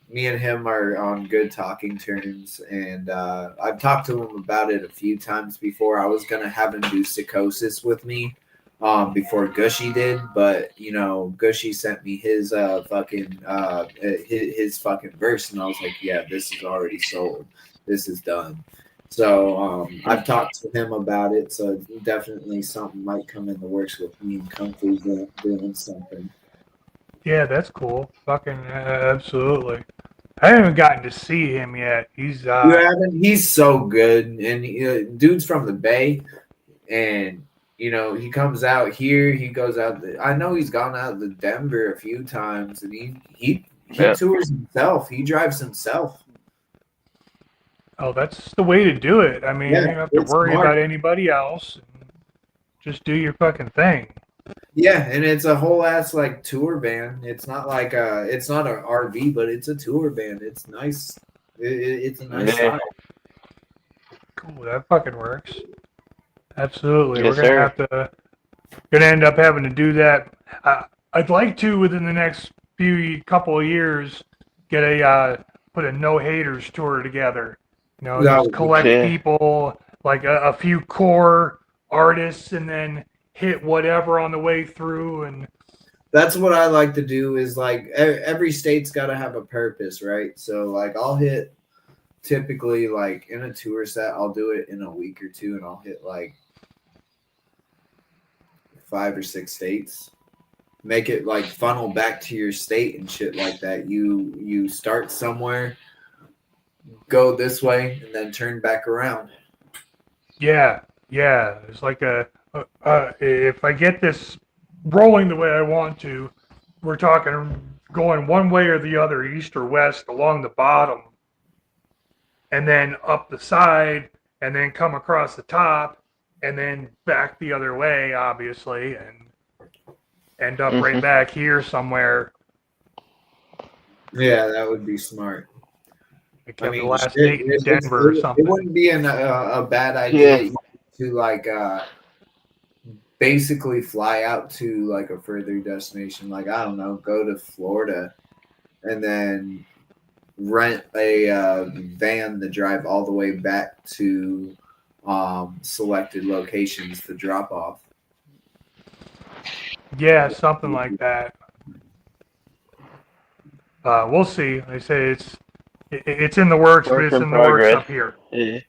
Speaker 10: Me and him are on good talking terms, and I've talked to him about it a few times before. I was gonna have him do Psychosis with me before Gushy did, but you know, Gushy sent me his fucking verse, and I was like, yeah, this is already sold. This is done. So I've talked to him about it. So definitely something might come in the works with me and Kung Fu doing something.
Speaker 1: Yeah, that's cool. Fucking absolutely. I haven't gotten to see him yet. He's
Speaker 10: You haven't? He's so good, and dude's from the Bay, and you know he comes out here. He goes out. I know he's gone out to Denver a few times, and he tours himself. He drives himself.
Speaker 1: Oh, that's the way to do it. I mean,
Speaker 10: Yeah,
Speaker 1: you don't have to
Speaker 10: it's
Speaker 1: worry
Speaker 10: smart.
Speaker 1: about anybody else. Just do your fucking thing.
Speaker 10: Yeah, and it's a whole ass like tour van. It's not like it's not an RV, but it's a tour van. It's nice. It's a nice
Speaker 9: Yeah.
Speaker 10: size.
Speaker 1: Cool, that fucking works. Absolutely.
Speaker 9: Yes,
Speaker 1: We're gonna end up having to do that. I'd like to within the next couple of years get put a no haters tour together. You know,
Speaker 10: That
Speaker 1: just
Speaker 10: would be
Speaker 1: collect
Speaker 9: cool.
Speaker 1: people, like a few core artists, and then hit whatever on the way through. And
Speaker 10: That's what I like to do. Is like every state's got to have a purpose, right? So like I'll hit typically like in a tour set, I'll do it in a week or two, and I'll hit like 5 or 6 states. Make it like funnel back to your state and shit like that. You start somewhere, go this way, and then turn back around.
Speaker 1: yeah, it's like if I get this rolling the way I want to, we're talking going one way or the other, east or west, along the bottom, and then up the side, and then come across the top, and then back the other way, obviously, and end up right back here somewhere.
Speaker 10: Yeah, that would be smart.
Speaker 1: Like
Speaker 10: I
Speaker 1: the
Speaker 10: mean,
Speaker 1: last date in Denver or
Speaker 10: it
Speaker 1: something.
Speaker 10: wouldn't be a bad idea to like basically fly out to like a further destination, like I don't know, go to Florida, and then rent a van to drive all the way back to selected locations to drop off.
Speaker 1: Yeah, something like that. We'll see. I say it's in the works, but
Speaker 9: Work
Speaker 1: it's
Speaker 9: in
Speaker 1: in the works
Speaker 9: progress.
Speaker 1: up here.
Speaker 9: Yeah.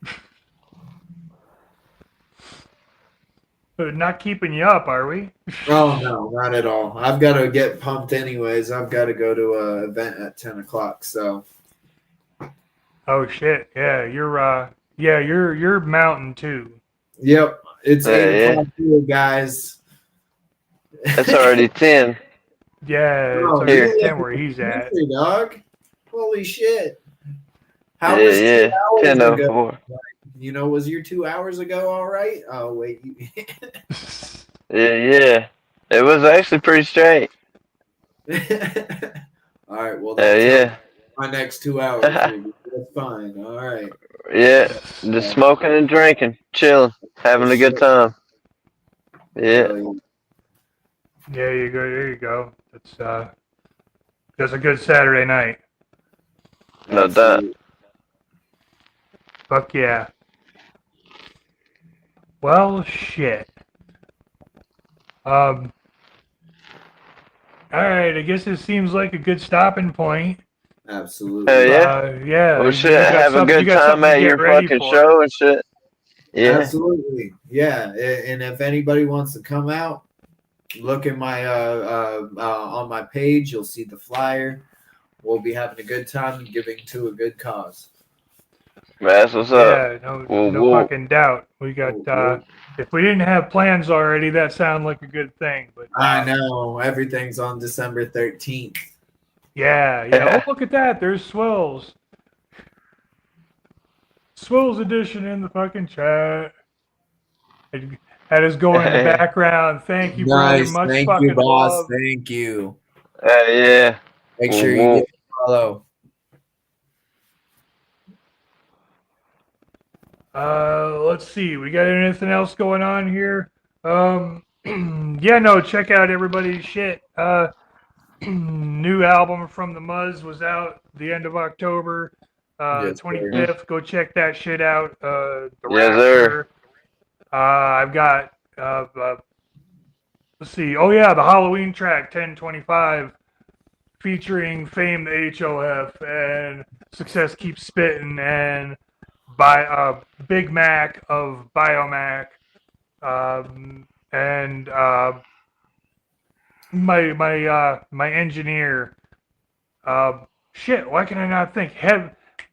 Speaker 1: But not keeping you up, are we?
Speaker 10: Oh no, not at all. I've got to get pumped anyways. I've got to go to an event at 10 o'clock. So
Speaker 1: Oh shit! Yeah, you're mountain too.
Speaker 10: yep, it's 8
Speaker 9: Yeah.
Speaker 10: o'clock here, guys.
Speaker 9: That's already 10.
Speaker 1: Yeah,
Speaker 10: Oh,
Speaker 1: it's
Speaker 9: here.
Speaker 1: already 10 where he's at.
Speaker 10: Country, dog. Holy shit! How
Speaker 9: Yeah,
Speaker 10: was 2
Speaker 9: yeah.
Speaker 10: hours ago?
Speaker 9: 10:04.
Speaker 10: You know, was your 2 hours ago all right? Oh wait.
Speaker 9: Yeah. It was actually pretty straight.
Speaker 10: All right. Well,
Speaker 9: Yeah.
Speaker 10: my next 2 hours. Maybe. That's fine. All right.
Speaker 9: Yeah. Just smoking and drinking, chilling, having a good time. Yeah.
Speaker 1: Yeah, you go. There you go. That's a good Saturday night.
Speaker 9: No doubt.
Speaker 1: Fuck yeah. Well, shit. All right. I guess it seems like a good stopping point.
Speaker 10: Absolutely.
Speaker 9: Hell yeah.
Speaker 1: Yeah.
Speaker 9: We
Speaker 1: you
Speaker 9: should
Speaker 1: got
Speaker 9: have a
Speaker 1: something-
Speaker 9: good
Speaker 1: you got
Speaker 9: time
Speaker 1: something to
Speaker 9: at
Speaker 1: get
Speaker 9: your
Speaker 1: ready
Speaker 9: fucking
Speaker 1: for.
Speaker 9: show and shit. Yeah.
Speaker 10: Absolutely. Yeah. And if anybody wants to come out, look at my on my page. You'll see the flyer. We'll be having a good time and giving to a good cause.
Speaker 9: That's what's up.
Speaker 1: Yeah, no
Speaker 9: Whoa.
Speaker 1: fucking doubt. We got. If we didn't have plans already, that sounded like a good thing. But
Speaker 10: I know everything's on December 13th.
Speaker 1: Yeah. Oh, look at that. There's Swills. Swills edition in the fucking chat. That is going in the background. Thank you, brother.
Speaker 10: Nice.
Speaker 1: Much
Speaker 10: Thank
Speaker 1: fucking
Speaker 10: you, boss.
Speaker 1: love.
Speaker 10: Thank you.
Speaker 9: Yeah.
Speaker 10: Make sure you
Speaker 9: Whoa.
Speaker 10: get a follow.
Speaker 1: Let's see. We got anything else going on here? Yeah, no, check out everybody's shit. New album from the Muzz was out the end of October,
Speaker 10: Yes,
Speaker 1: 25th. Go check that shit out. The
Speaker 9: Yes, sir.
Speaker 1: Rapture. I've got, let's see. Oh, yeah, the Halloween track, 1025, featuring Fame the HOF and Success Keeps Spitting and by Big Mac of Biomac, and my engineer. Shit, why can I not think?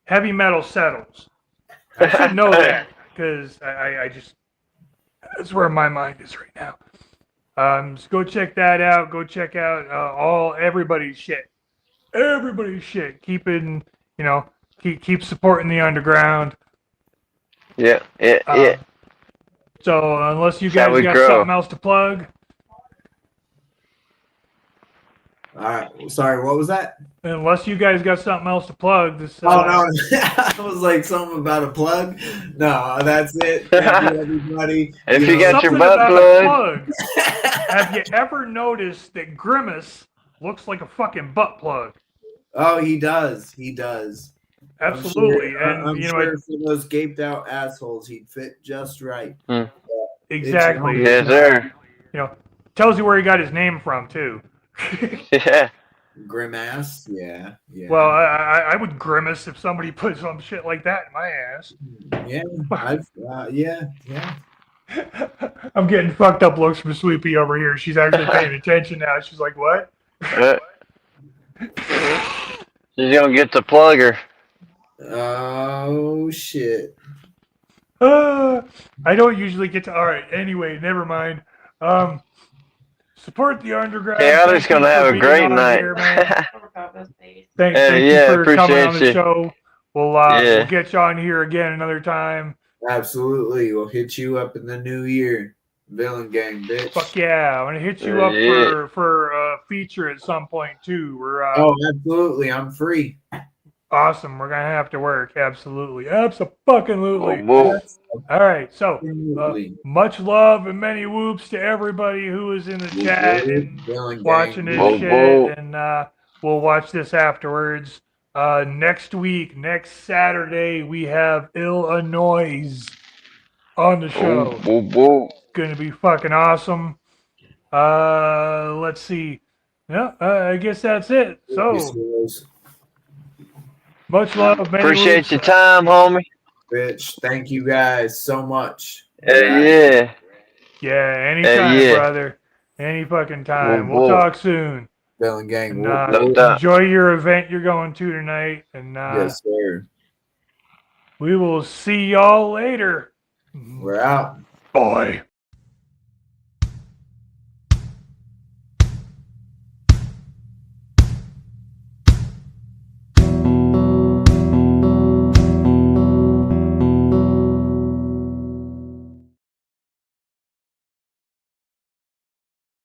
Speaker 1: Heavy Metal Settles. I should know that because I just that's where my mind is right now. So go check that out. Go check out everybody's shit. Everybody's shit. Keep supporting the underground.
Speaker 9: Yeah.
Speaker 1: So unless you
Speaker 9: Shall
Speaker 1: guys
Speaker 9: we
Speaker 1: got
Speaker 9: grow?
Speaker 1: something else to plug,
Speaker 10: All right. Sorry, what was that?
Speaker 1: this.
Speaker 10: Oh no, I was like something about a plug. No, that's it. Thank you, everybody.
Speaker 9: If you got your
Speaker 1: something
Speaker 9: butt
Speaker 1: about a
Speaker 9: plug.
Speaker 1: Have you ever noticed that Grimace looks like a fucking butt plug?
Speaker 10: Oh, he does. He does.
Speaker 1: Absolutely,
Speaker 10: I'm sure for those gaped out assholes, he'd fit just right.
Speaker 1: Exactly.
Speaker 9: Yes, sir.
Speaker 1: Tells you where he got his name from too.
Speaker 9: Yeah.
Speaker 10: Grimace, yeah.
Speaker 1: Well, I would grimace if somebody put some shit like that in my ass.
Speaker 10: Yeah,
Speaker 1: I'm getting fucked up looks from Sweepy over here. She's actually paying attention now. She's like, what?
Speaker 9: She's gonna get the plugger.
Speaker 10: Oh shit.
Speaker 1: I don't usually get to. All right. Anyway, never mind. Support the underground.
Speaker 9: Chaotic's gonna have a great night.
Speaker 1: Thank
Speaker 9: yeah,
Speaker 1: you for coming on
Speaker 9: appreciate
Speaker 1: the
Speaker 9: you.
Speaker 1: show. We'll get you on here again another time.
Speaker 10: Absolutely. We'll hit you up in the new year. Villain gang, bitch.
Speaker 1: Fuck yeah. I'm gonna hit you up for a feature at some point too.
Speaker 10: Oh, absolutely. I'm free.
Speaker 1: Awesome. We're gonna have to work. Absolutely. Absolutely.
Speaker 9: Whoa.
Speaker 1: All right. So much love and many whoops to everybody who is in the chat and watching this shit. And we'll watch this afterwards. Next week, next Saturday, we have Illinois on the show. Gonna be fucking awesome. Let's see. Yeah, I guess that's it. So much love.
Speaker 9: Appreciate your time, homie.
Speaker 10: Bitch, thank you guys so much.
Speaker 1: Yeah, anytime, brother. Any fucking time. We'll talk soon.
Speaker 10: Villain gang.
Speaker 1: And, enjoy your event you're going to tonight. And
Speaker 10: yes, sir.
Speaker 1: We will see y'all later.
Speaker 10: We're out.
Speaker 1: Bye.